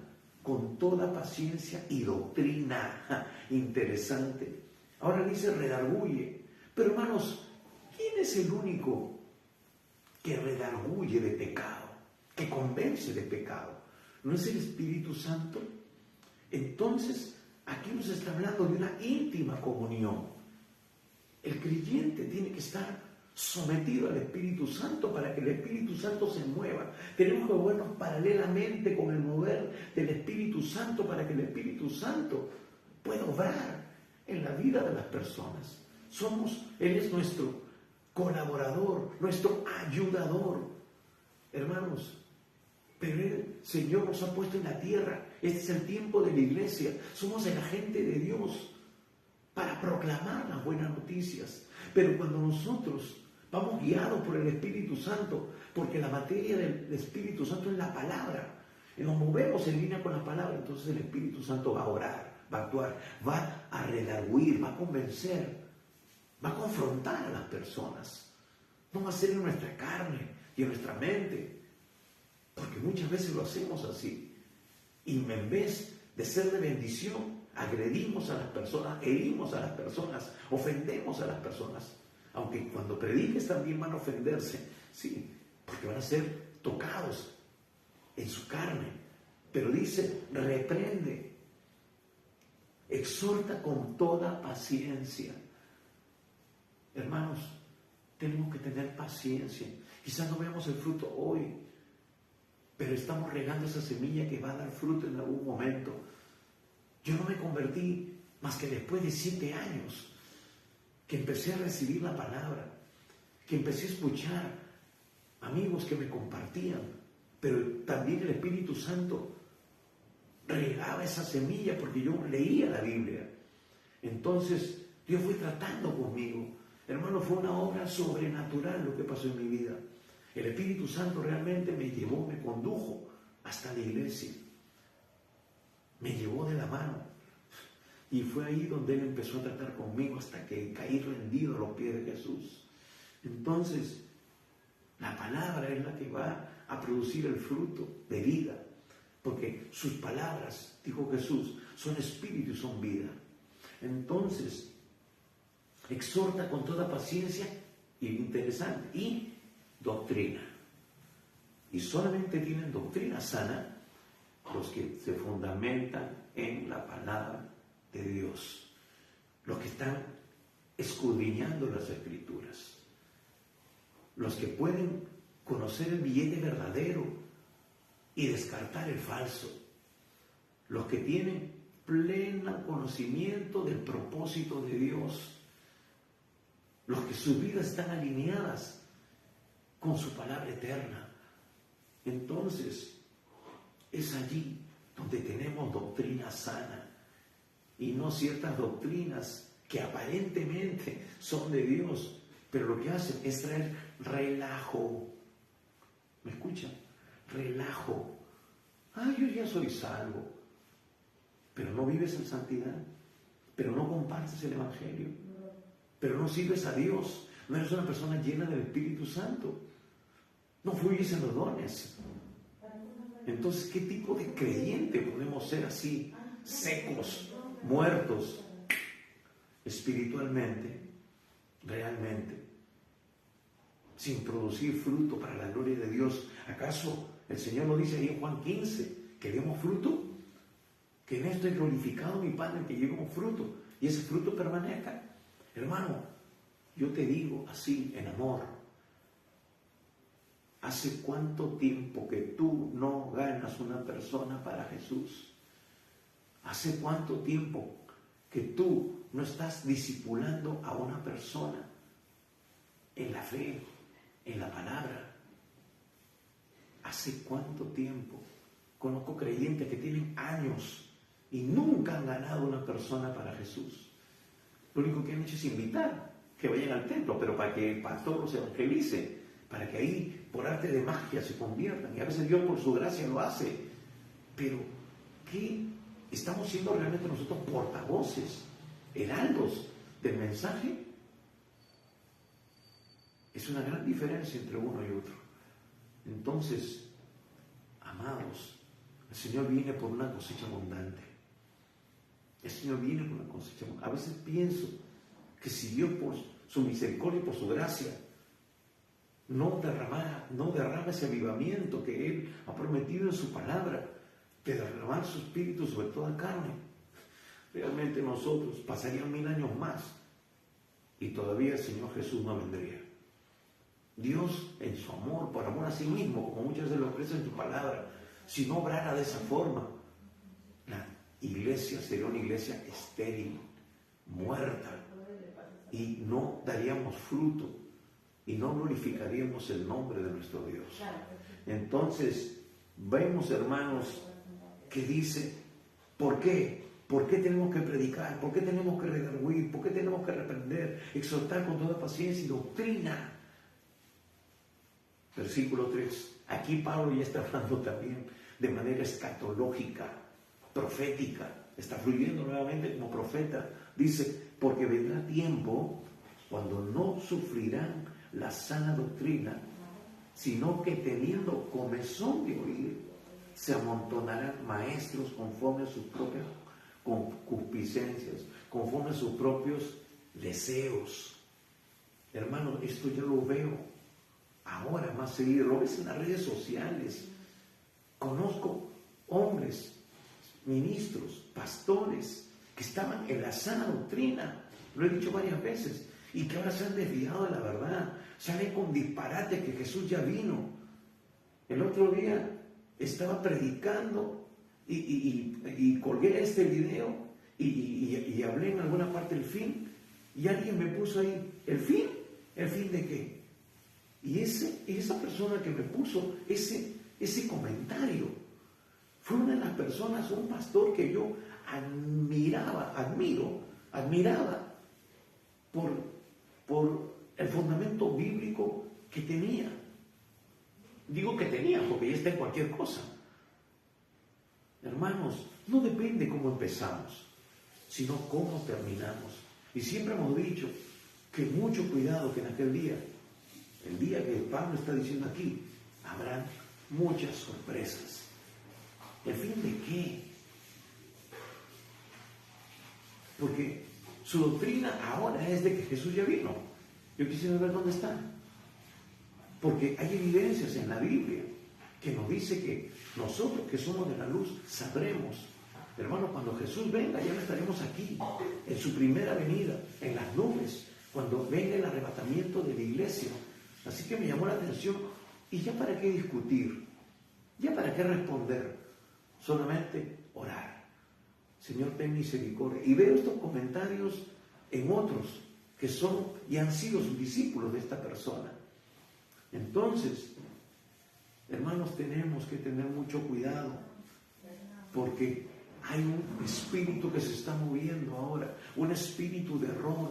con toda paciencia y doctrina. Interesante. Ahora dice redarguye. Pero hermanos, ¿quién es el único que redarguye de pecado? Que convence de pecado. ¿No es el Espíritu Santo? Entonces, aquí nos está hablando de una íntima comunión. El creyente tiene que estar sometido al Espíritu Santo para que el Espíritu Santo se mueva. Tenemos que movernos paralelamente con el mover del Espíritu Santo para que el Espíritu Santo pueda obrar en la vida de las personas. Él es nuestro colaborador, nuestro ayudador. Hermanos, pero el Señor nos ha puesto en la tierra. Este es el tiempo de la iglesia. Somos el agente de Dios para proclamar las buenas noticias. Pero cuando nosotros vamos guiados por el Espíritu Santo, porque la materia del Espíritu Santo es la palabra. y nos movemos en línea con la palabra, entonces el Espíritu Santo va a orar, va a actuar, va a redarguir, va a convencer, va a confrontar a las personas. No va a ser en nuestra carne y en nuestra mente, porque muchas veces lo hacemos así. Y en vez de ser de bendición, agredimos a las personas, herimos a las personas, ofendemos a las personas. Aunque cuando prediques también van a ofenderse, sí, porque van a ser tocados en su carne. Pero dice, reprende, exhorta con toda paciencia. Hermanos, tenemos que tener paciencia. Quizás no veamos el fruto hoy, pero estamos regando esa semilla que va a dar fruto en algún momento. Yo no me convertí más que después de 7 años que empecé a recibir la palabra, que empecé a escuchar amigos que me compartían, pero también el Espíritu Santo regaba esa semilla porque yo leía la Biblia. Entonces Dios fue tratando conmigo. Hermano, fue una obra sobrenatural lo que pasó en mi vida. El Espíritu Santo realmente me llevó, me condujo hasta la iglesia. Me llevó de la mano. Y fue ahí donde Él empezó a tratar conmigo hasta que caí rendido a los pies de Jesús. Entonces, la palabra es la que va a producir el fruto de vida. Porque sus palabras, dijo Jesús, son espíritu y son vida. Entonces, exhorta con toda paciencia y interesante, y doctrina. Y solamente tienen doctrina sana los que se fundamentan en la palabra de Dios, los que están escudriñando las Escrituras, los que pueden conocer el billete verdadero y descartar el falso, los que tienen pleno conocimiento del propósito de Dios, los que sus vidas están alineadas con su palabra eterna. Entonces, es allí donde tenemos doctrina sana y no ciertas doctrinas que aparentemente son de Dios, pero lo que hacen es traer relajo. ¿Me escuchan? Relajo. Yo ya soy salvo, pero no vives en santidad, pero no compartes el Evangelio, pero no sirves a Dios, no eres una persona llena del Espíritu Santo, no fluyes en los dones. Entonces, ¿qué tipo de creyente podemos ser así, secos, muertos espiritualmente, realmente, sin producir fruto para la gloria de Dios? ¿Acaso el Señor lo dice ahí en Juan 15, que demos fruto? Que en esto he glorificado a mi Padre, que llevemos fruto, y ese fruto permanezca. Hermano, yo te digo así, en amor, ¿hace cuánto tiempo que tú no ganas una persona para Jesús? ¿Hace cuánto tiempo que tú no estás discipulando a una persona en la fe, en la palabra? ¿Hace cuánto tiempo? Conozco creyentes que tienen años y nunca han ganado una persona para Jesús. Lo único que han hecho es invitar que vayan al templo, pero para que el pastor los evangelice, para que ahí por arte de magia se conviertan. Y a veces Dios por su gracia lo hace. Pero, ¿qué? ¿Estamos siendo realmente nosotros portavoces, heraldos del mensaje? Es una gran diferencia entre uno y otro. Entonces, amados, el Señor viene por una cosecha abundante. El Señor viene por una cosecha abundante. A veces pienso que si Dios por su misericordia y por su gracia no derrama ese avivamiento que Él ha prometido en su palabra, de derramar su espíritu sobre toda carne, realmente nosotros pasarían 1000 años más y todavía el Señor Jesús no vendría. Dios, en su amor, por amor a sí mismo, como muchas veces lo expresa en su palabra, si no obrara de esa forma, la iglesia sería una iglesia estéril, muerta, y no daríamos fruto y no glorificaríamos el nombre de nuestro Dios. Entonces, vemos, hermanos, que dice, ¿por qué? ¿Por qué tenemos que predicar? ¿Por qué tenemos que redarguir? ¿Por qué tenemos que reprender? Exhortar con toda paciencia y doctrina. Versículo 3. Aquí Pablo ya está hablando también de manera escatológica, profética. Está fluyendo nuevamente como profeta. Dice, porque vendrá tiempo cuando no sufrirán la sana doctrina, sino que teniendo comezón de oír, se amontonarán maestros conforme a sus propias concupiscencias, conforme a sus propios deseos. Hermano, esto yo lo veo ahora más seguido, lo ves en las redes sociales. Conozco hombres, ministros, pastores, que estaban en la sana doctrina, lo he dicho varias veces, y que ahora se han desviado de la verdad, salen con disparates que Jesús ya vino. El otro día estaba predicando y colgué este video y hablé en alguna parte del fin, y alguien me puso ahí, ¿el fin? ¿El fin de qué? Y esa persona que me puso ese comentario fue una de las personas, un pastor que yo admiraba por el fundamento bíblico que tenía. Digo que tenía porque ya está en cualquier cosa. Hermanos, no depende cómo empezamos, sino cómo terminamos. Y siempre hemos dicho que mucho cuidado, que en aquel día, el día que Pablo está diciendo aquí, habrá muchas sorpresas. ¿El fin de qué? Porque su doctrina ahora es de que Jesús ya vino. Yo quisiera ver dónde está. Porque hay evidencias en la Biblia que nos dice que nosotros que somos de la luz sabremos. Hermano, cuando Jesús venga ya no estaremos aquí, en su primera venida, en las nubes, cuando venga el arrebatamiento de la iglesia. Así que me llamó la atención. ¿Y ya para qué discutir? ¿Ya para qué responder? Solamente orar. Señor, ten misericordia. Y veo estos comentarios en otros que son y han sido sus discípulos de esta persona. Entonces, hermanos, tenemos que tener mucho cuidado, porque hay un espíritu que se está moviendo ahora, un espíritu de error.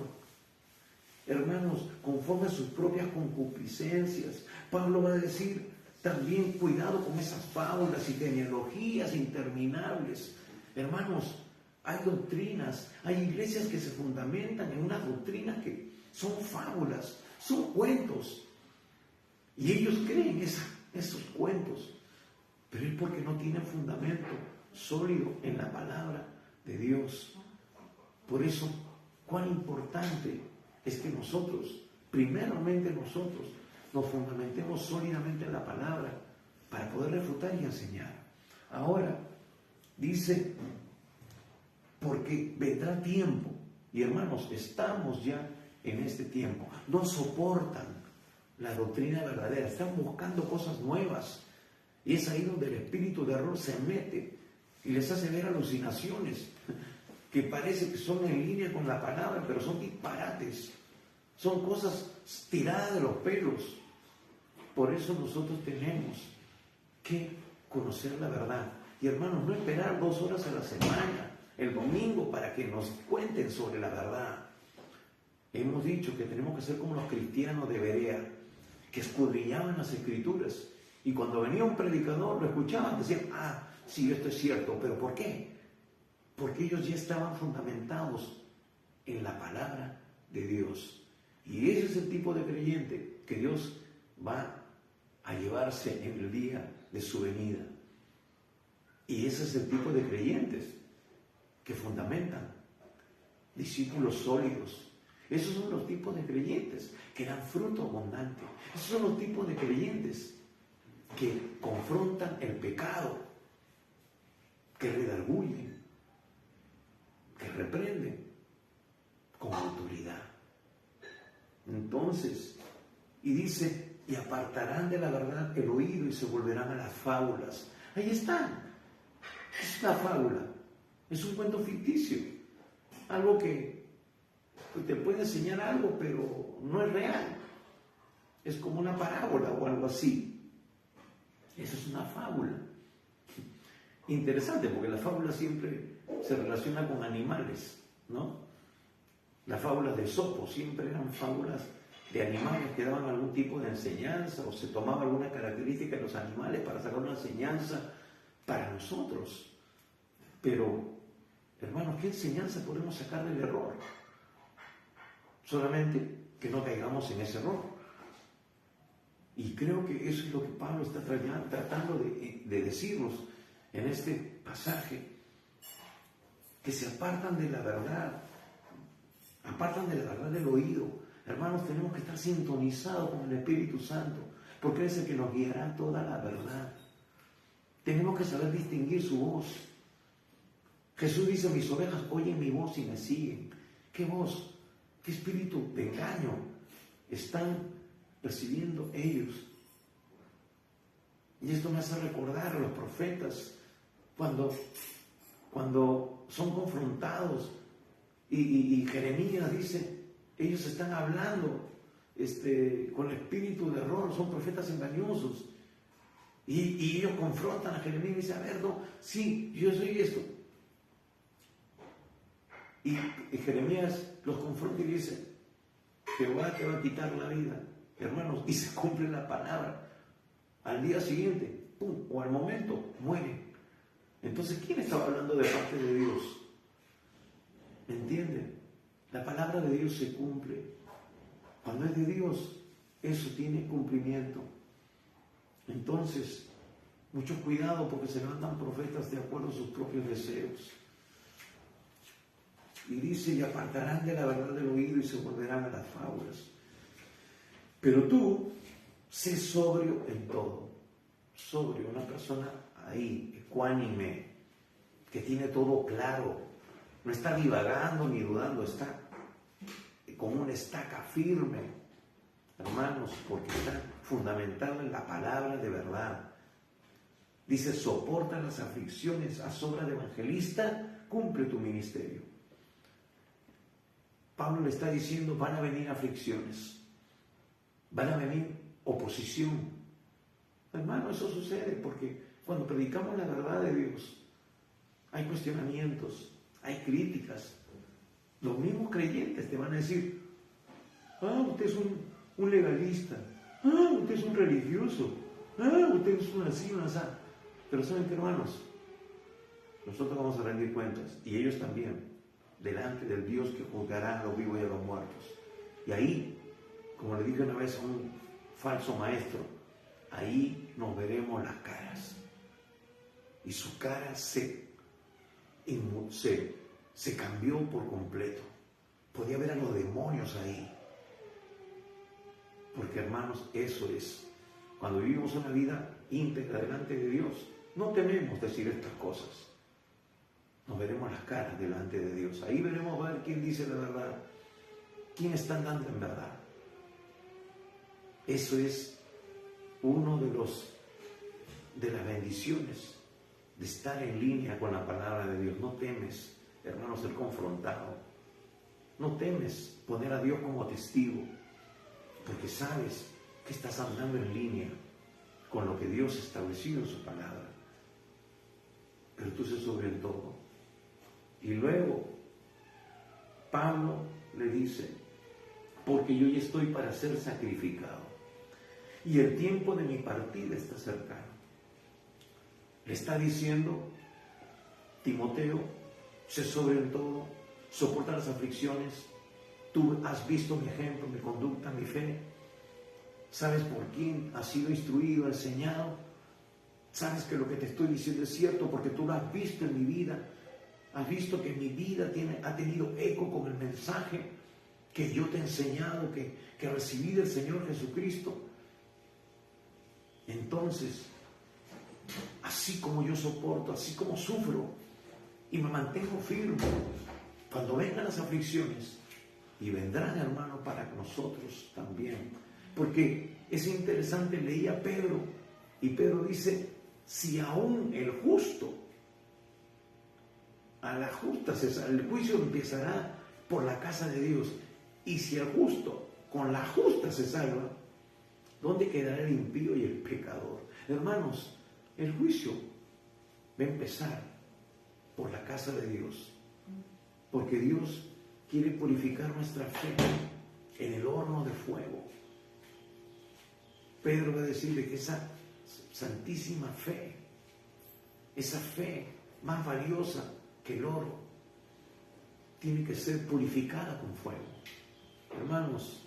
Hermanos, conforme a sus propias concupiscencias. Pablo va a decir también, cuidado con esas fábulas y genealogías interminables. Hermanos, hay doctrinas, hay iglesias que se fundamentan en unas doctrinas que son fábulas, son cuentos. Y ellos creen esos cuentos, pero es porque no tienen fundamento sólido en la palabra de Dios. Por eso, cuán importante es que nosotros, primeramente nosotros, nos fundamentemos sólidamente en la palabra para poder refutar y enseñar. Ahora, dice, porque vendrá tiempo, y hermanos, estamos ya en este tiempo, no soportan la doctrina verdadera, están buscando cosas nuevas, y es ahí donde el espíritu de error se mete y les hace ver alucinaciones que parece que son en línea con la palabra, pero son disparates, son cosas tiradas de los pelos. Por eso nosotros tenemos que conocer la verdad. Y hermanos, no esperar 2 horas a la semana, el domingo, para que nos cuenten sobre la verdad. Hemos dicho que tenemos que ser como los cristianos de Berea, que escudriñaban las escrituras, y cuando venía un predicador lo escuchaban, decían, sí, esto es cierto, pero ¿por qué? Porque ellos ya estaban fundamentados en la palabra de Dios. Y ese es el tipo de creyente que Dios va a llevarse en el día de su venida. Y ese es el tipo de creyentes que fundamentan, discípulos sólidos. Esos son los tipos de creyentes que dan fruto abundante. Esos son los tipos de creyentes que confrontan el pecado, que redarguyen, que reprenden con autoridad. Entonces, y dice, y apartarán de la verdad el oído y se volverán a las fábulas. Ahí están. Es una fábula, es un cuento ficticio, algo que te puede enseñar algo, pero no es real. Es como una parábola o algo así. Eso es una fábula. Interesante, porque la fábula siempre se relaciona con animales, ¿no? Las fábulas de Esopo siempre eran fábulas de animales que daban algún tipo de enseñanza, o se tomaba alguna característica de los animales para sacar una enseñanza para nosotros. Pero, hermanos, ¿qué enseñanza podemos sacar del error? Solamente que no caigamos en ese error. Y creo que eso es lo que Pablo está tratando de decirnos en este pasaje, que se apartan de la verdad del oído. Hermanos, tenemos que estar sintonizados con el Espíritu Santo, porque es el que nos guiará toda la verdad. Tenemos que saber distinguir su voz. Jesús dice, mis ovejas oyen mi voz y me siguen. ¿Qué voz? ¿Qué espíritu de engaño están percibiendo ellos? Y esto me hace recordar a los profetas cuando son confrontados y Jeremías dice, ellos están hablando con espíritu de error, son profetas engañosos. Y ellos confrontan a Jeremías y dicen, a ver, no, sí, yo soy esto. Y Jeremías los confronta y dice, Jehová te va a quitar la vida, hermanos, y se cumple la palabra. Al día siguiente, pum, o al momento, mueren. Entonces, ¿quién estaba hablando de parte de Dios? ¿Me entienden? La palabra de Dios se cumple. Cuando es de Dios, eso tiene cumplimiento. Entonces, mucho cuidado porque se levantan profetas de acuerdo a sus propios deseos. Y dice, y apartarán de la verdad del oído y se volverán a las fábulas. Pero tú, sé sobrio en todo. Sobrio, una persona ahí, ecuánime, que tiene todo claro. No está divagando ni dudando, está como una estaca firme, hermanos, porque está fundamentado en la palabra de verdad. Dice, soporta las aflicciones, haz obra de evangelista, cumple tu ministerio. Pablo le está diciendo, van a venir aflicciones, van a venir oposición. Hermano, eso sucede porque cuando predicamos la verdad de Dios, hay cuestionamientos, hay críticas. Los mismos creyentes te van a decir, usted es un legalista, usted es un religioso, usted es un así, un así. Pero ¿saben qué, hermanos? Nosotros vamos a rendir cuentas, y ellos también, delante del Dios que juzgará a los vivos y a los muertos. Y ahí, como le dije una vez a un falso maestro, ahí nos veremos las caras. Y su cara se cambió por completo. Podía ver a los demonios ahí. Porque, hermanos, eso es. Cuando vivimos una vida íntegra delante de Dios, no tememos decir estas cosas. Nos veremos las caras delante de Dios. Ahí veremos a ver quién dice la verdad, quién está andando en verdad. Eso es uno de las bendiciones de estar en línea con la palabra de Dios. No temes, hermano, ser confrontado. No temes poner a Dios como testigo, porque sabes que estás andando en línea con lo que Dios ha establecido en su palabra. Pero tú sé sobre el todo. Y luego Pablo le dice, porque yo ya estoy para ser sacrificado y el tiempo de mi partida está cercano. Le está diciendo, Timoteo, sé sobre el todo, soporta las aflicciones. Tú has visto mi ejemplo, mi conducta, mi fe. Sabes por quién has sido instruido, enseñado. Sabes que lo que te estoy diciendo es cierto porque tú lo has visto en mi vida. Has visto que mi vida ha tenido eco con el mensaje que yo te he enseñado, que recibí del Señor Jesucristo. Entonces, así como yo soporto, así como sufro y me mantengo firme, cuando vengan las aflicciones, y vendrán, hermano, para nosotros también. Porque es interesante, leía a Pedro, y Pedro dice, si aún el justo, a la justa el juicio empezará por la casa de Dios, y si el justo con la justa se salva, ¿dónde quedará el impío y el pecador? Hermanos, el juicio va a empezar por la casa de Dios, porque Dios quiere purificar nuestra fe en el horno de fuego. Pedro va a decirle que esa santísima fe esa fe más valiosa que el oro, tiene que ser purificada con fuego. Hermanos,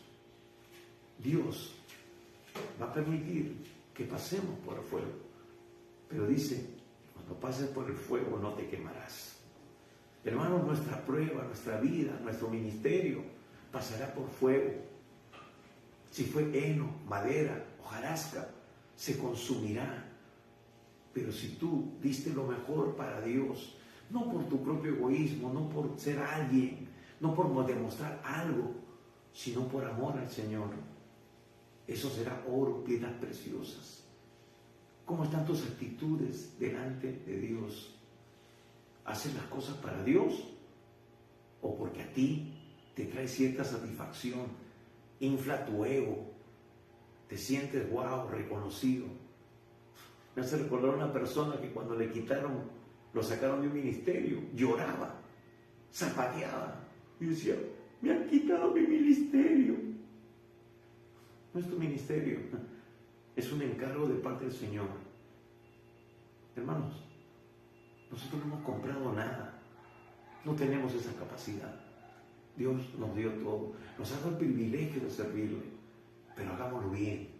Dios va a permitir que pasemos por el fuego, pero dice, cuando pases por el fuego no te quemarás. Hermanos, nuestra prueba, nuestra vida, nuestro ministerio pasará por fuego. Si fue heno, madera, hojarasca, se consumirá. Pero si tú diste lo mejor para Dios, no por tu propio egoísmo, no por ser alguien, no por demostrar algo, sino por amor al Señor, eso será oro, piedras preciosas. ¿Cómo están tus actitudes delante de Dios? ¿Haces las cosas para Dios o porque a ti te trae cierta satisfacción, infla tu ego, te sientes wow, reconocido? Me hace recordar a una persona que cuando le quitaron, lo sacaron de un ministerio, lloraba, zapateaba y decía, me han quitado mi ministerio. No es tu ministerio, es un encargo de parte del Señor. Hermanos, nosotros no hemos comprado nada, no tenemos esa capacidad. Dios nos dio todo, nos ha dado el privilegio de servirle, pero hagámoslo bien,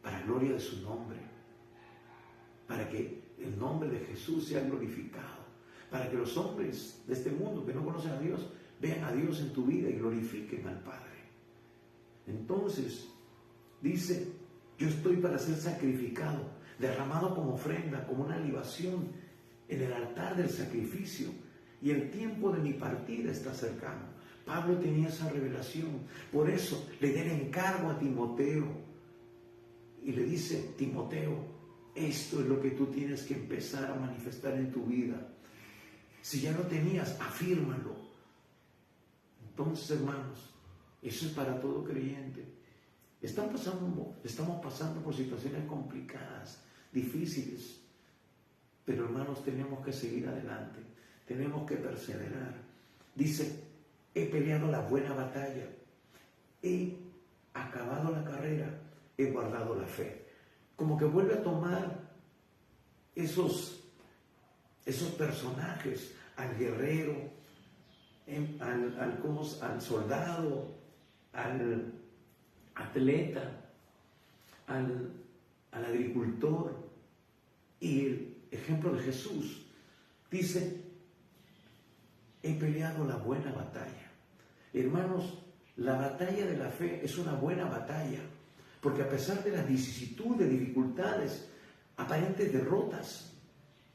para gloria de su nombre, para que el nombre de Jesús sea glorificado, para que los hombres de este mundo que no conocen a Dios vean a Dios en tu vida y glorifiquen al Padre. Entonces, dice, yo estoy para ser sacrificado, derramado como ofrenda, como una libación en el altar del sacrificio, y el tiempo de mi partida está cercano. Pablo tenía esa revelación, por eso le da el encargo a Timoteo y le dice, Timoteo, esto es lo que tú tienes que empezar a manifestar en tu vida. Si ya lo tenías, afírmalo. Entonces, hermanos, eso es para todo creyente. Estamos pasando por situaciones complicadas, difíciles, pero hermanos, tenemos que seguir adelante, tenemos que perseverar. Dice, he peleado la buena batalla, he acabado la carrera, he guardado la fe. Como que vuelve a tomar esos personajes, al guerrero, al soldado, al atleta, al agricultor, y el ejemplo de Jesús. Dice, he peleado la buena batalla. Hermanos, la batalla de la fe es una buena batalla, porque a pesar de las vicisitudes, dificultades, aparentes derrotas,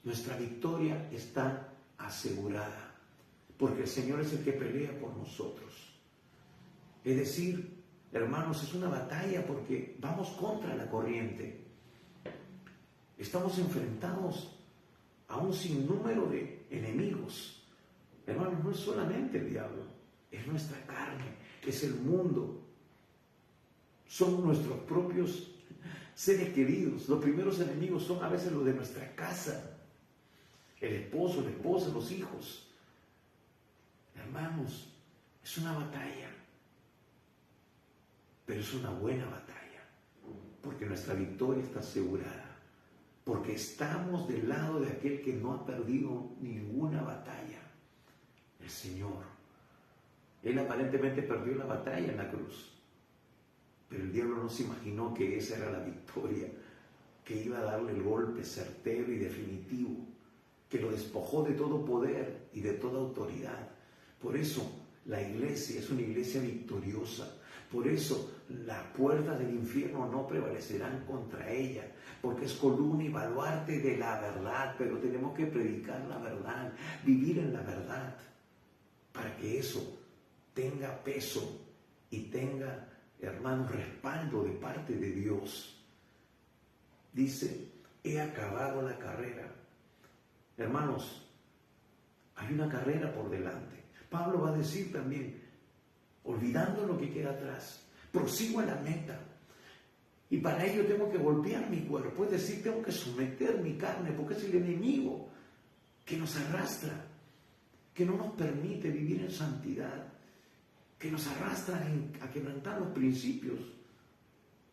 nuestra victoria está asegurada, porque el Señor es el que pelea por nosotros. Es decir, hermanos, es una batalla porque vamos contra la corriente. Estamos enfrentados a un sinnúmero de enemigos. Hermanos, no es solamente el diablo, es nuestra carne, es el mundo. Son nuestros propios seres queridos. Los primeros enemigos son a veces los de nuestra casa. El esposo, la esposa, los hijos. Hermanos, es una batalla. Pero es una buena batalla. Porque nuestra victoria está asegurada. Porque estamos del lado de aquel que no ha perdido ninguna batalla. El Señor. Él aparentemente perdió la batalla en la cruz. Pero el diablo no se imaginó que esa era la victoria, que iba a darle el golpe certero y definitivo, que lo despojó de todo poder y de toda autoridad. Por eso la iglesia es una iglesia victoriosa. Por eso las puertas del infierno no prevalecerán contra ella, porque es columna y baluarte de la verdad. Pero tenemos que predicar la verdad, vivir en la verdad, para que eso tenga peso y tenga, hermanos, respaldo de parte de Dios. Dice, he acabado la carrera. Hermanos, hay una carrera por delante. Pablo va a decir también, olvidando lo que queda atrás, prosigo a la meta. Y para ello tengo que golpear mi cuerpo, es decir, tengo que someter mi carne, porque es el enemigo que nos arrastra, que no nos permite vivir en santidad, que nos arrastra a quebrantar los principios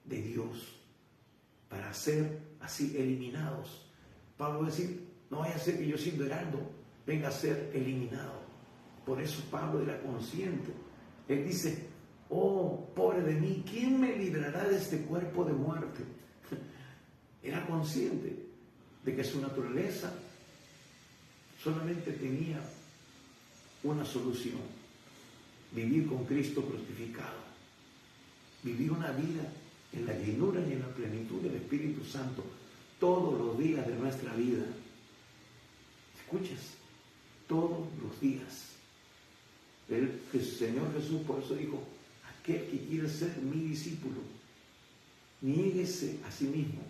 de Dios para ser así eliminados. Pablo va a decir, No vaya a ser que yo siendo heraldo venga a ser eliminado. Por eso Pablo era consciente. Él dice, oh, pobre de mí, ¿quién me librará de este cuerpo de muerte? Era consciente de que su naturaleza solamente tenía una solución: vivir con Cristo crucificado, vivir una vida en la llenura y en la plenitud del Espíritu Santo todos los días de nuestra vida. ¿Escuchas? Todos los días. El Señor Jesús por eso dijo, aquel que quiere ser mi discípulo, niéguese a sí mismo,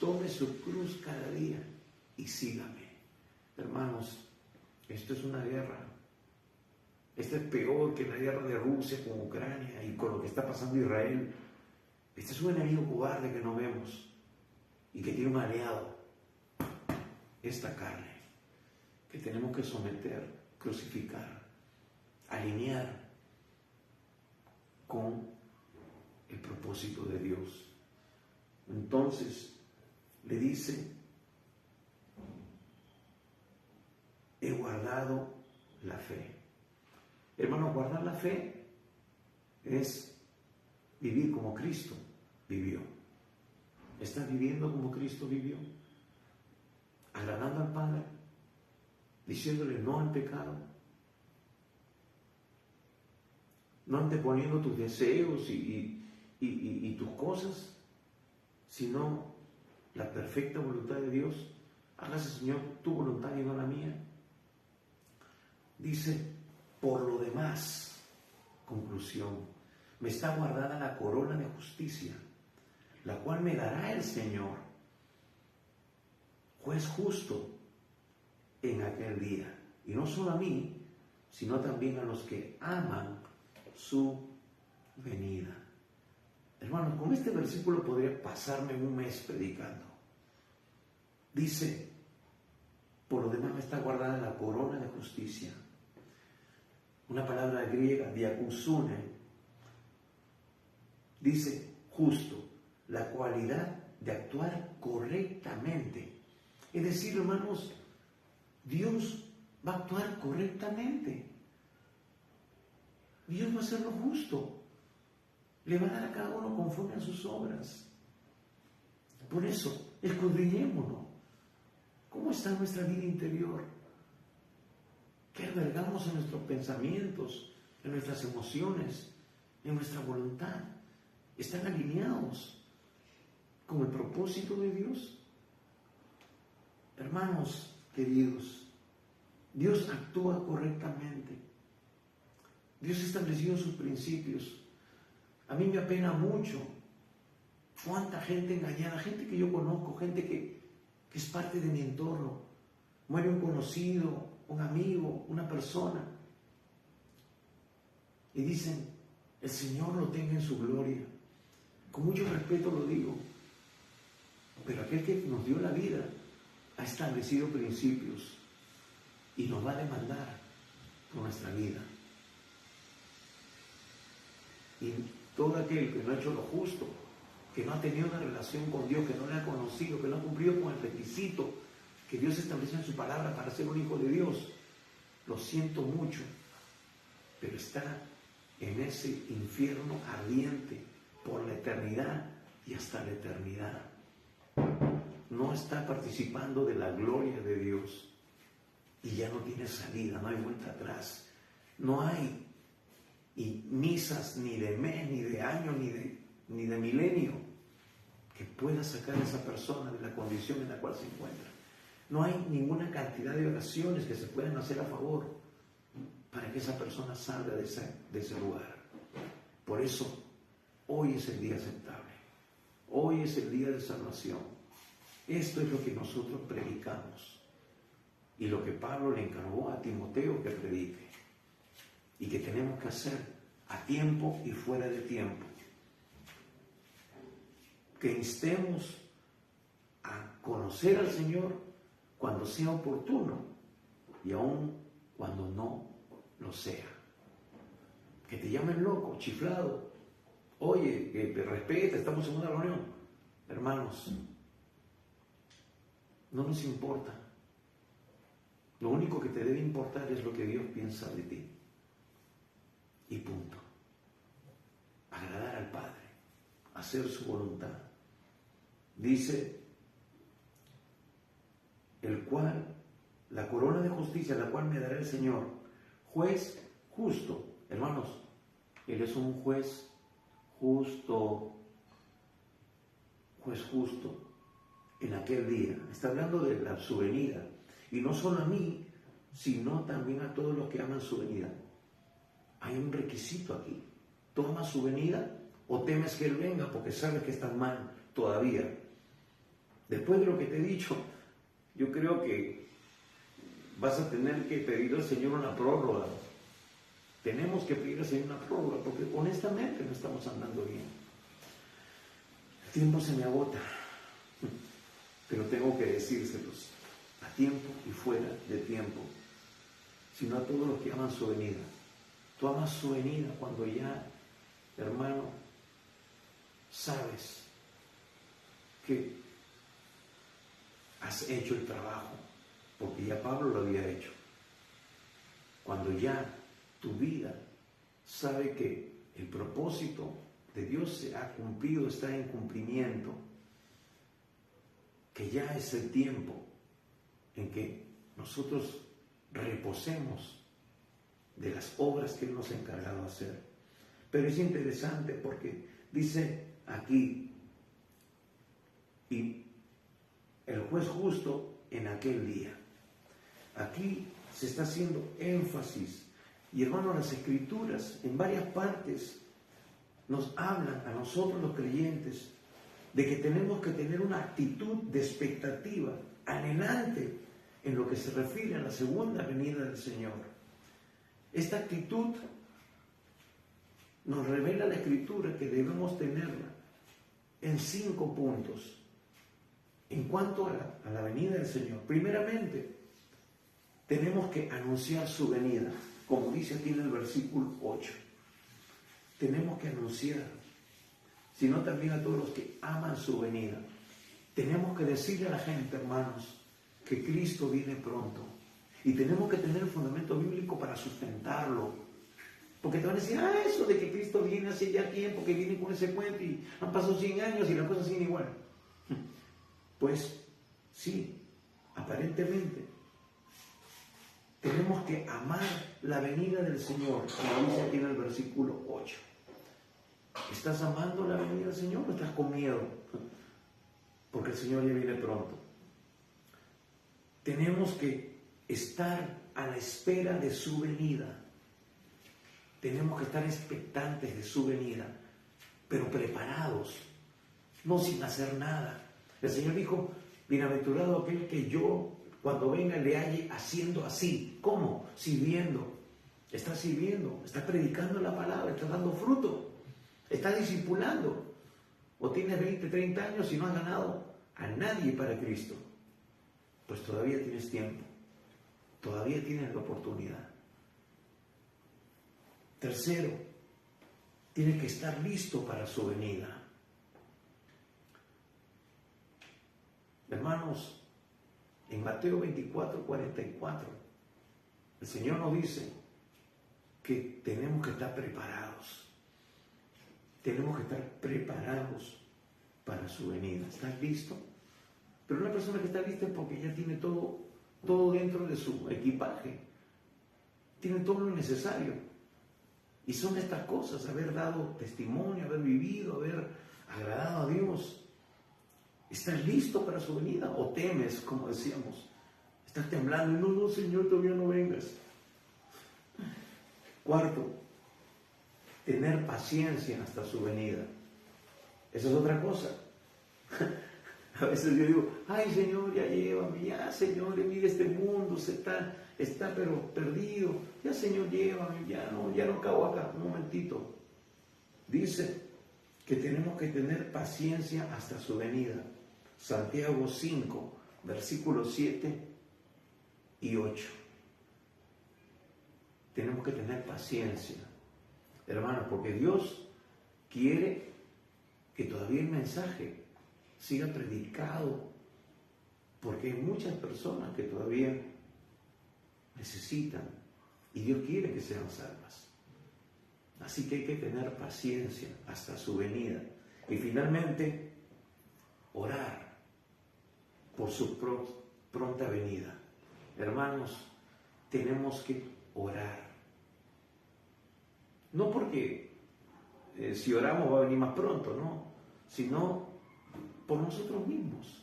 tome su cruz cada día y sígame. Hermanos, esto es una guerra. Esto es peor que la guerra de Rusia con Ucrania y con lo que está pasando en Israel. Este es un enemigo cobarde que no vemos y que tiene un aliado, esta carne, que tenemos que someter, crucificar, alinear con el propósito de Dios. Entonces le dice, he guardado la fe. Hermanos, guardar la fe es vivir como Cristo vivió. ¿Estás viviendo como Cristo vivió? Agradando al Padre, diciéndole no al pecado, no anteponiendo tus deseos y tus cosas, sino la perfecta voluntad de Dios. Hágase, Señor, tu voluntad y no la mía. Dice, por lo demás, conclusión, me está guardada la corona de justicia, la cual me dará el Señor, juez justo, en aquel día. Y no solo a mí, sino también a los que aman su venida. Hermanos, con este versículo podría pasarme un mes predicando. Dice, por lo demás me está guardada la corona de justicia. Una palabra griega, diakusune, dice justo, la cualidad de actuar correctamente. Es decir, hermanos, Dios va a actuar correctamente. Dios va a hacer lo justo. Le va a dar a cada uno conforme a sus obras. Por eso, escudriñémonos. ¿Cómo está nuestra vida interior? ¿Qué albergamos en nuestros pensamientos, en nuestras emociones, en nuestra voluntad? ¿Están alineados con el propósito de Dios? Hermanos queridos, Dios actúa correctamente. Dios ha establecido sus principios. A mí me apena mucho cuánta gente engañada, gente que yo conozco, gente que es parte de mi entorno. Muere un conocido, un amigo, una persona, y dicen, el Señor lo tenga en su gloria. Con mucho respeto lo digo, pero aquel que nos dio la vida ha establecido principios y nos va a demandar por nuestra vida. Y todo aquel que no ha hecho lo justo, que no ha tenido una relación con Dios, que no le ha conocido, que no ha cumplido con el requisito que Dios estableció en su palabra para ser un hijo de Dios, lo siento mucho, pero está en ese infierno ardiente por la eternidad y hasta la eternidad. No está participando de la gloria de Dios y ya no tiene salida, no hay vuelta atrás. No hay misas ni de mes, ni de año, ni de milenio que pueda sacar a esa persona de la condición en la cual se encuentra. No hay ninguna cantidad de oraciones que se puedan hacer a favor para que esa persona salga de ese lugar. Por eso, hoy es el día aceptable. Hoy es el día de salvación. Esto es lo que nosotros predicamos y lo que Pablo le encargó a Timoteo que predique y que tenemos que hacer a tiempo y fuera de tiempo. Que instemos a conocer al Señor cuando sea oportuno y aún cuando no lo sea. Que te llamen loco, chiflado. Oye, que te respeta, estamos en una reunión. Hermanos, no nos importa Lo único que te debe importar es lo que Dios piensa de ti. Y punto. Agradar al Padre, hacer su voluntad. Dice, el cual, la corona de justicia, la cual me dará el Señor, juez justo. Hermanos, Él es un juez justo, en aquel día. Está hablando de su venida. Y no solo a mí, sino también a todos los que aman su venida. Hay un requisito aquí. ¿Tú amas su venida o temes que Él venga porque sabes que estás mal todavía? Después de lo que te he dicho, yo creo que vas a tener que pedir al Señor una prórroga. Tenemos que pedir al Señor una prórroga porque honestamente no estamos andando bien. El tiempo se me agota, pero tengo que decírselos a tiempo y fuera de tiempo, sino a todos los que aman su venida. Tú amas su venida cuando ya, hermano, sabes que has hecho el trabajo, porque ya Pablo lo había hecho. Cuando ya tu vida sabe que el propósito de Dios se ha cumplido, está en cumplimiento, que ya es el tiempo en que nosotros reposemos de las obras que Él nos ha encargado de hacer. Pero es interesante porque dice aquí, y el juez justo en aquel día. Aquí se está haciendo énfasis. Y hermanos, las Escrituras en varias partes nos hablan a nosotros los creyentes de que tenemos que tener una actitud de expectativa, anhelante, en lo que se refiere a la segunda venida del Señor. Esta actitud nos revela la Escritura que debemos tenerla en 5 puntos. En cuanto a la venida del Señor, primeramente, tenemos que anunciar su venida, como dice aquí en el versículo 8. Tenemos que anunciar, sino también a todos los que aman su venida. Tenemos que decirle a la gente, hermanos, que Cristo viene pronto. Y tenemos que tener el fundamento bíblico para sustentarlo. Porque te van a decir, eso de que Cristo viene hace ya tiempo, que viene con ese cuento y han pasado 100 años y las cosas siguen igual. Pues sí, aparentemente tenemos que amar la venida del Señor, como dice aquí en el versículo 8. ¿Estás amando la venida del Señor o estás con miedo? Porque el Señor ya viene pronto. Tenemos que estar a la espera de su venida. Tenemos que estar expectantes de su venida, pero preparados, no sin hacer nada. El Señor dijo, bienaventurado aquel que yo, cuando venga, le halle haciendo así. ¿Cómo? Sirviendo. Estás sirviendo, estás predicando la palabra, estás dando fruto, estás discipulando. O tienes 20, 30 años y no has ganado a nadie para Cristo. Pues todavía tienes tiempo, todavía tienes la oportunidad. Tercero, tienes que estar listo para su venida. Hermanos, en Mateo 24, 44, el Señor nos dice que tenemos que estar preparados. Tenemos que estar preparados para su venida. ¿Estás listo? Pero una persona que está lista es porque ya tiene todo dentro de su equipaje. Tiene todo lo necesario. Y son estas cosas, haber dado testimonio, haber vivido, haber agradado a Dios. ¿Estás listo para su venida o temes, como decíamos? Estás temblando, no, Señor, todavía no vengas. Cuarto, tener paciencia hasta su venida. Esa es otra cosa. A veces yo digo, ay Señor, ya llévame, ya Señor, mira este mundo, está pero perdido, ya Señor, llévame, ya no acabo acá. Un momentito. Dice que tenemos que tener paciencia hasta su venida. Santiago 5, versículos 7 y 8. Tenemos que tener paciencia, hermanos, porque Dios quiere que todavía el mensaje siga predicado, porque hay muchas personas que todavía necesitan y Dios quiere que sean salvas. Así que hay que tener paciencia hasta su venida y finalmente orar por su pronta venida. Hermanos, tenemos que orar. No porque si oramos va a venir más pronto, no, sino por nosotros mismos.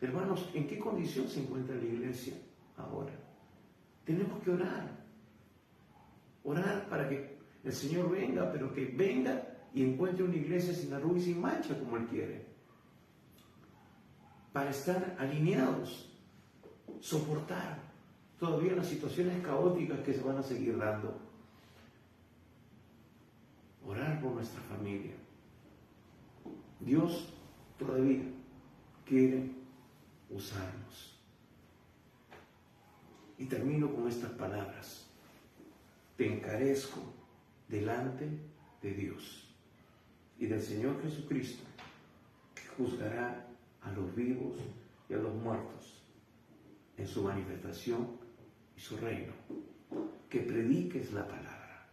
Hermanos, ¿en qué condición se encuentra la iglesia ahora? Tenemos que orar. Orar para que el Señor venga, pero que venga y encuentre una iglesia sin arruga y sin mancha como Él quiere. Para estar alineados, soportar todavía las situaciones caóticas que se van a seguir dando. Orar por nuestra familia. Dios todavía quiere usarnos. Y termino con estas palabras. Te encarezco delante de Dios y del Señor Jesucristo, que juzgará a los vivos y a los muertos en su manifestación y su reino. Que prediques la palabra,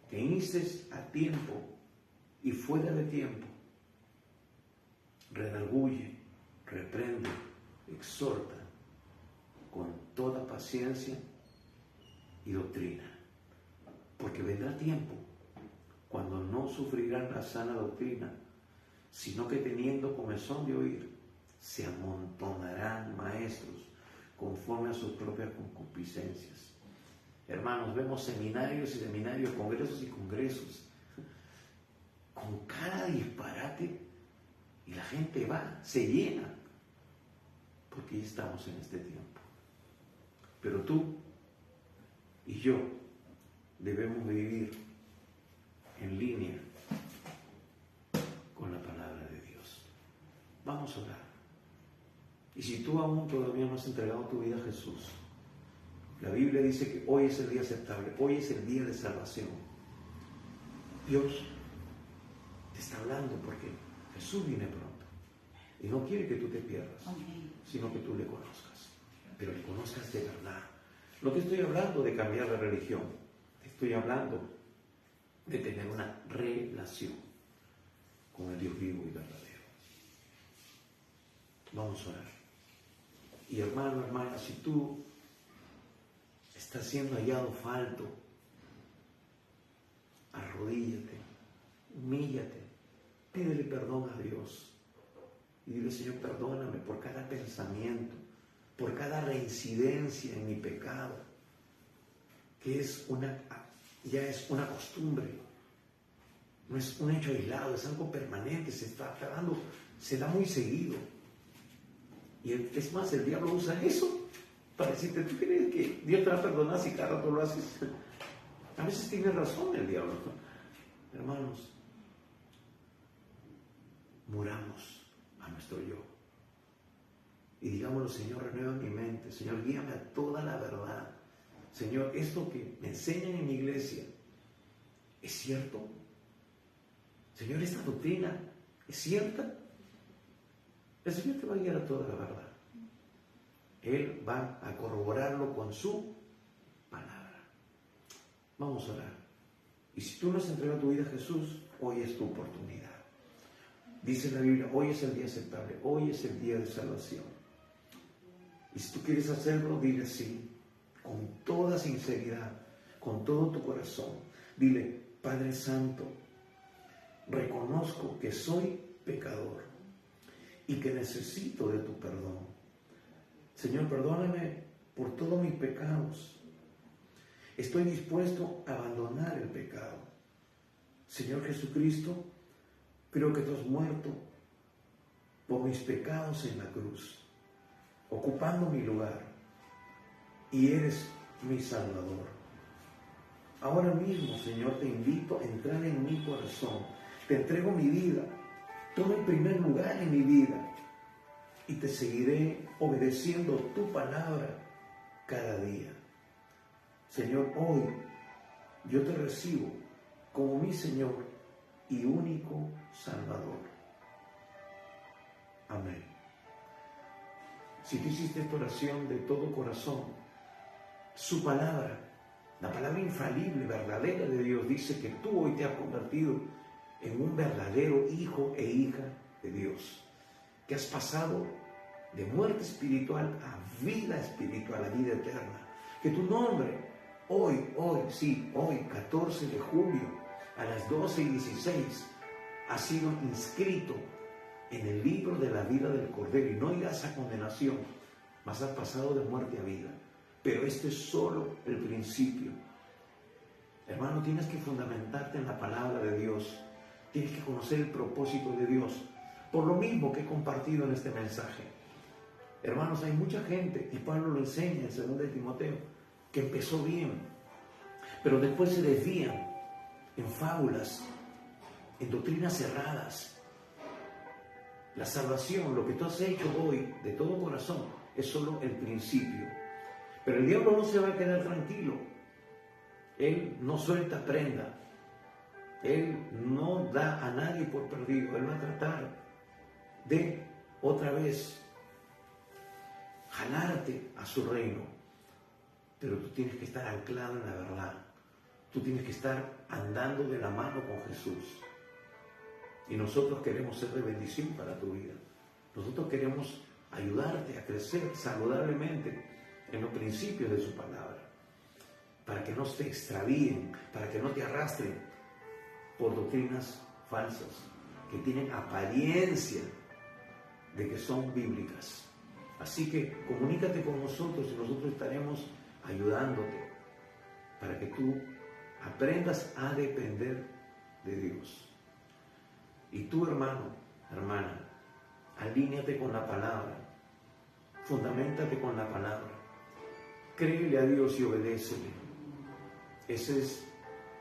que instes a tiempo y fuera de tiempo. Redarguye, reprende, exhorta con toda paciencia y doctrina. Porque vendrá tiempo cuando no sufrirán la sana doctrina, sino que teniendo comezón de oír, se amontonarán maestros conforme a sus propias concupiscencias. Hermanos, vemos seminarios y seminarios, congresos y congresos, con cada disparate, y la gente va, se llena, porque ya estamos en este tiempo. Pero tú y yo debemos vivir en línea con la palabra de Dios. Vamos a orar. Y si tú aún todavía no has entregado tu vida a Jesús, la Biblia dice que hoy es el día aceptable, hoy es el día de salvación. Dios te está hablando porque Jesús viene pronto y no quiere que tú te pierdas, sino que tú le conozcas, pero le conozcas de verdad. No te estoy hablando de cambiar de religión, te estoy hablando de tener una relación con el Dios vivo y verdadero. Vamos a orar. Y hermano, hermana, si tú estás siendo hallado falto, arrodíllate, humíllate, pídele perdón a Dios y dile: Señor, perdóname por cada pensamiento, por cada reincidencia en mi pecado, que ya es una costumbre, no es un hecho aislado, es algo permanente, se da muy seguido. Y es más, el diablo usa eso para decirte: ¿tú crees que Dios te va a perdonar si cada rato lo haces? A veces tiene razón el diablo, ¿no? Hermanos, muramos a nuestro yo y digámoslo: Señor, renueva mi mente, Señor, guíame a toda la verdad. Señor, esto que me enseñan en mi iglesia, ¿es cierto? Señor, esta doctrina es cierta. El Señor te va a guiar a toda la verdad. Él va a corroborarlo con su palabra. Vamos a orar. Y si tú no has entregado tu vida a Jesús, hoy es tu oportunidad. Dice la Biblia: hoy es el día aceptable, hoy es el día de salvación. Y si tú quieres hacerlo, dile sí, con toda sinceridad, con todo tu corazón. Dile: Padre Santo, reconozco que soy pecador y que necesito de tu perdón. Señor, perdóname por todos mis pecados. Estoy dispuesto a abandonar el pecado. Señor Jesucristo, creo que tú has muerto por mis pecados en la cruz, ocupando mi lugar, y eres mi Salvador. Ahora mismo, Señor, te invito a entrar en mi corazón. Te entrego mi vida. Toma el primer lugar en mi vida y te seguiré obedeciendo tu palabra cada día. Señor, hoy yo te recibo como mi Señor y único Salvador. Amén. Si tú hiciste esta oración de todo corazón, su palabra, la palabra infalible, verdadera de Dios, dice que tú hoy te has convertido en un verdadero hijo e hija de Dios, que has pasado de muerte espiritual a vida espiritual, a vida eterna, que tu nombre hoy, 14 de julio, a las 12:16, ha sido inscrito en el libro de la vida del Cordero y no irás a condenación, mas has pasado de muerte a vida. Pero este es solo el principio. Hermano, tienes que fundamentarte en la palabra de Dios. Tienes que conocer el propósito de Dios. Por lo mismo que he compartido en este mensaje. Hermanos, hay mucha gente, y Pablo lo enseña en 2 de Timoteo, que empezó bien, pero después se desvían en fábulas, en doctrinas cerradas. La salvación, lo que tú has hecho hoy de todo corazón, es solo el principio. Pero el diablo no se va a quedar tranquilo. Él no suelta prenda. Él no da a nadie por perdido. Él va a tratar de otra vez jalarte a su reino. Pero tú tienes que estar anclado en la verdad. Tú tienes que estar andando de la mano con Jesús. Y nosotros queremos ser de bendición para tu vida. Nosotros queremos ayudarte a crecer saludablemente en los principios de su palabra, para que no te extravíen, para que no te arrastren por doctrinas falsas que tienen apariencia de que son bíblicas. Así que comunícate con nosotros y nosotros estaremos ayudándote para que tú aprendas a depender de Dios. Y tú, hermano, hermana, alíñate con la palabra, fundamentate con la palabra, créele a Dios y obedécele. Ese es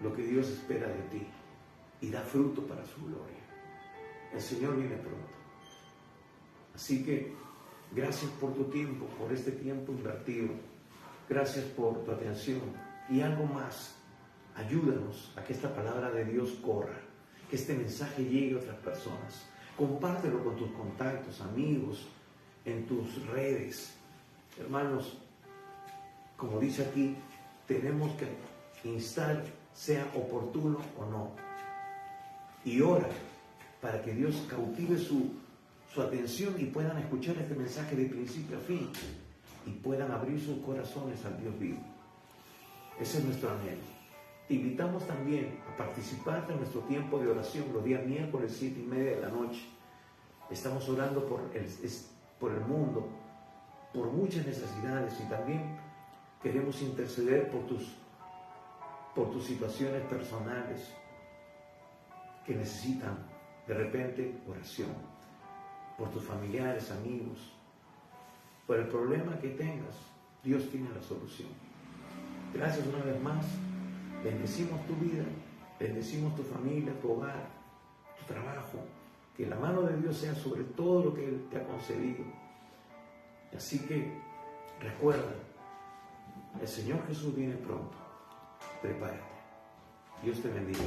lo que Dios espera de ti y da fruto para su gloria. El Señor viene pronto. Así que gracias por tu tiempo, por este tiempo invertido. Gracias por tu atención. Y algo más, ayúdanos a que esta palabra de Dios corra, que este mensaje llegue a otras personas. Compártelo con tus contactos, amigos, en tus redes. Hermanos, como dice aquí, tenemos que instar, sea oportuno o no. Y ora para que Dios cautive su atención y puedan escuchar este mensaje de principio a fin y puedan abrir sus corazones al Dios vivo. Ese es nuestro anhelo. Te invitamos también a participar de nuestro tiempo de oración los días miércoles 7:30 de la noche. Estamos orando por el mundo, por muchas necesidades y también queremos interceder por tus situaciones personales que necesitan de repente oración, por tus familiares, amigos, por el problema que tengas. Dios tiene la solución. Gracias una vez más. Bendecimos tu vida, bendecimos tu familia, tu hogar, tu trabajo. Que la mano de Dios sea sobre todo lo que Él te ha concedido. Así que recuerda, el Señor Jesús viene pronto. Prepárate. Dios te bendiga.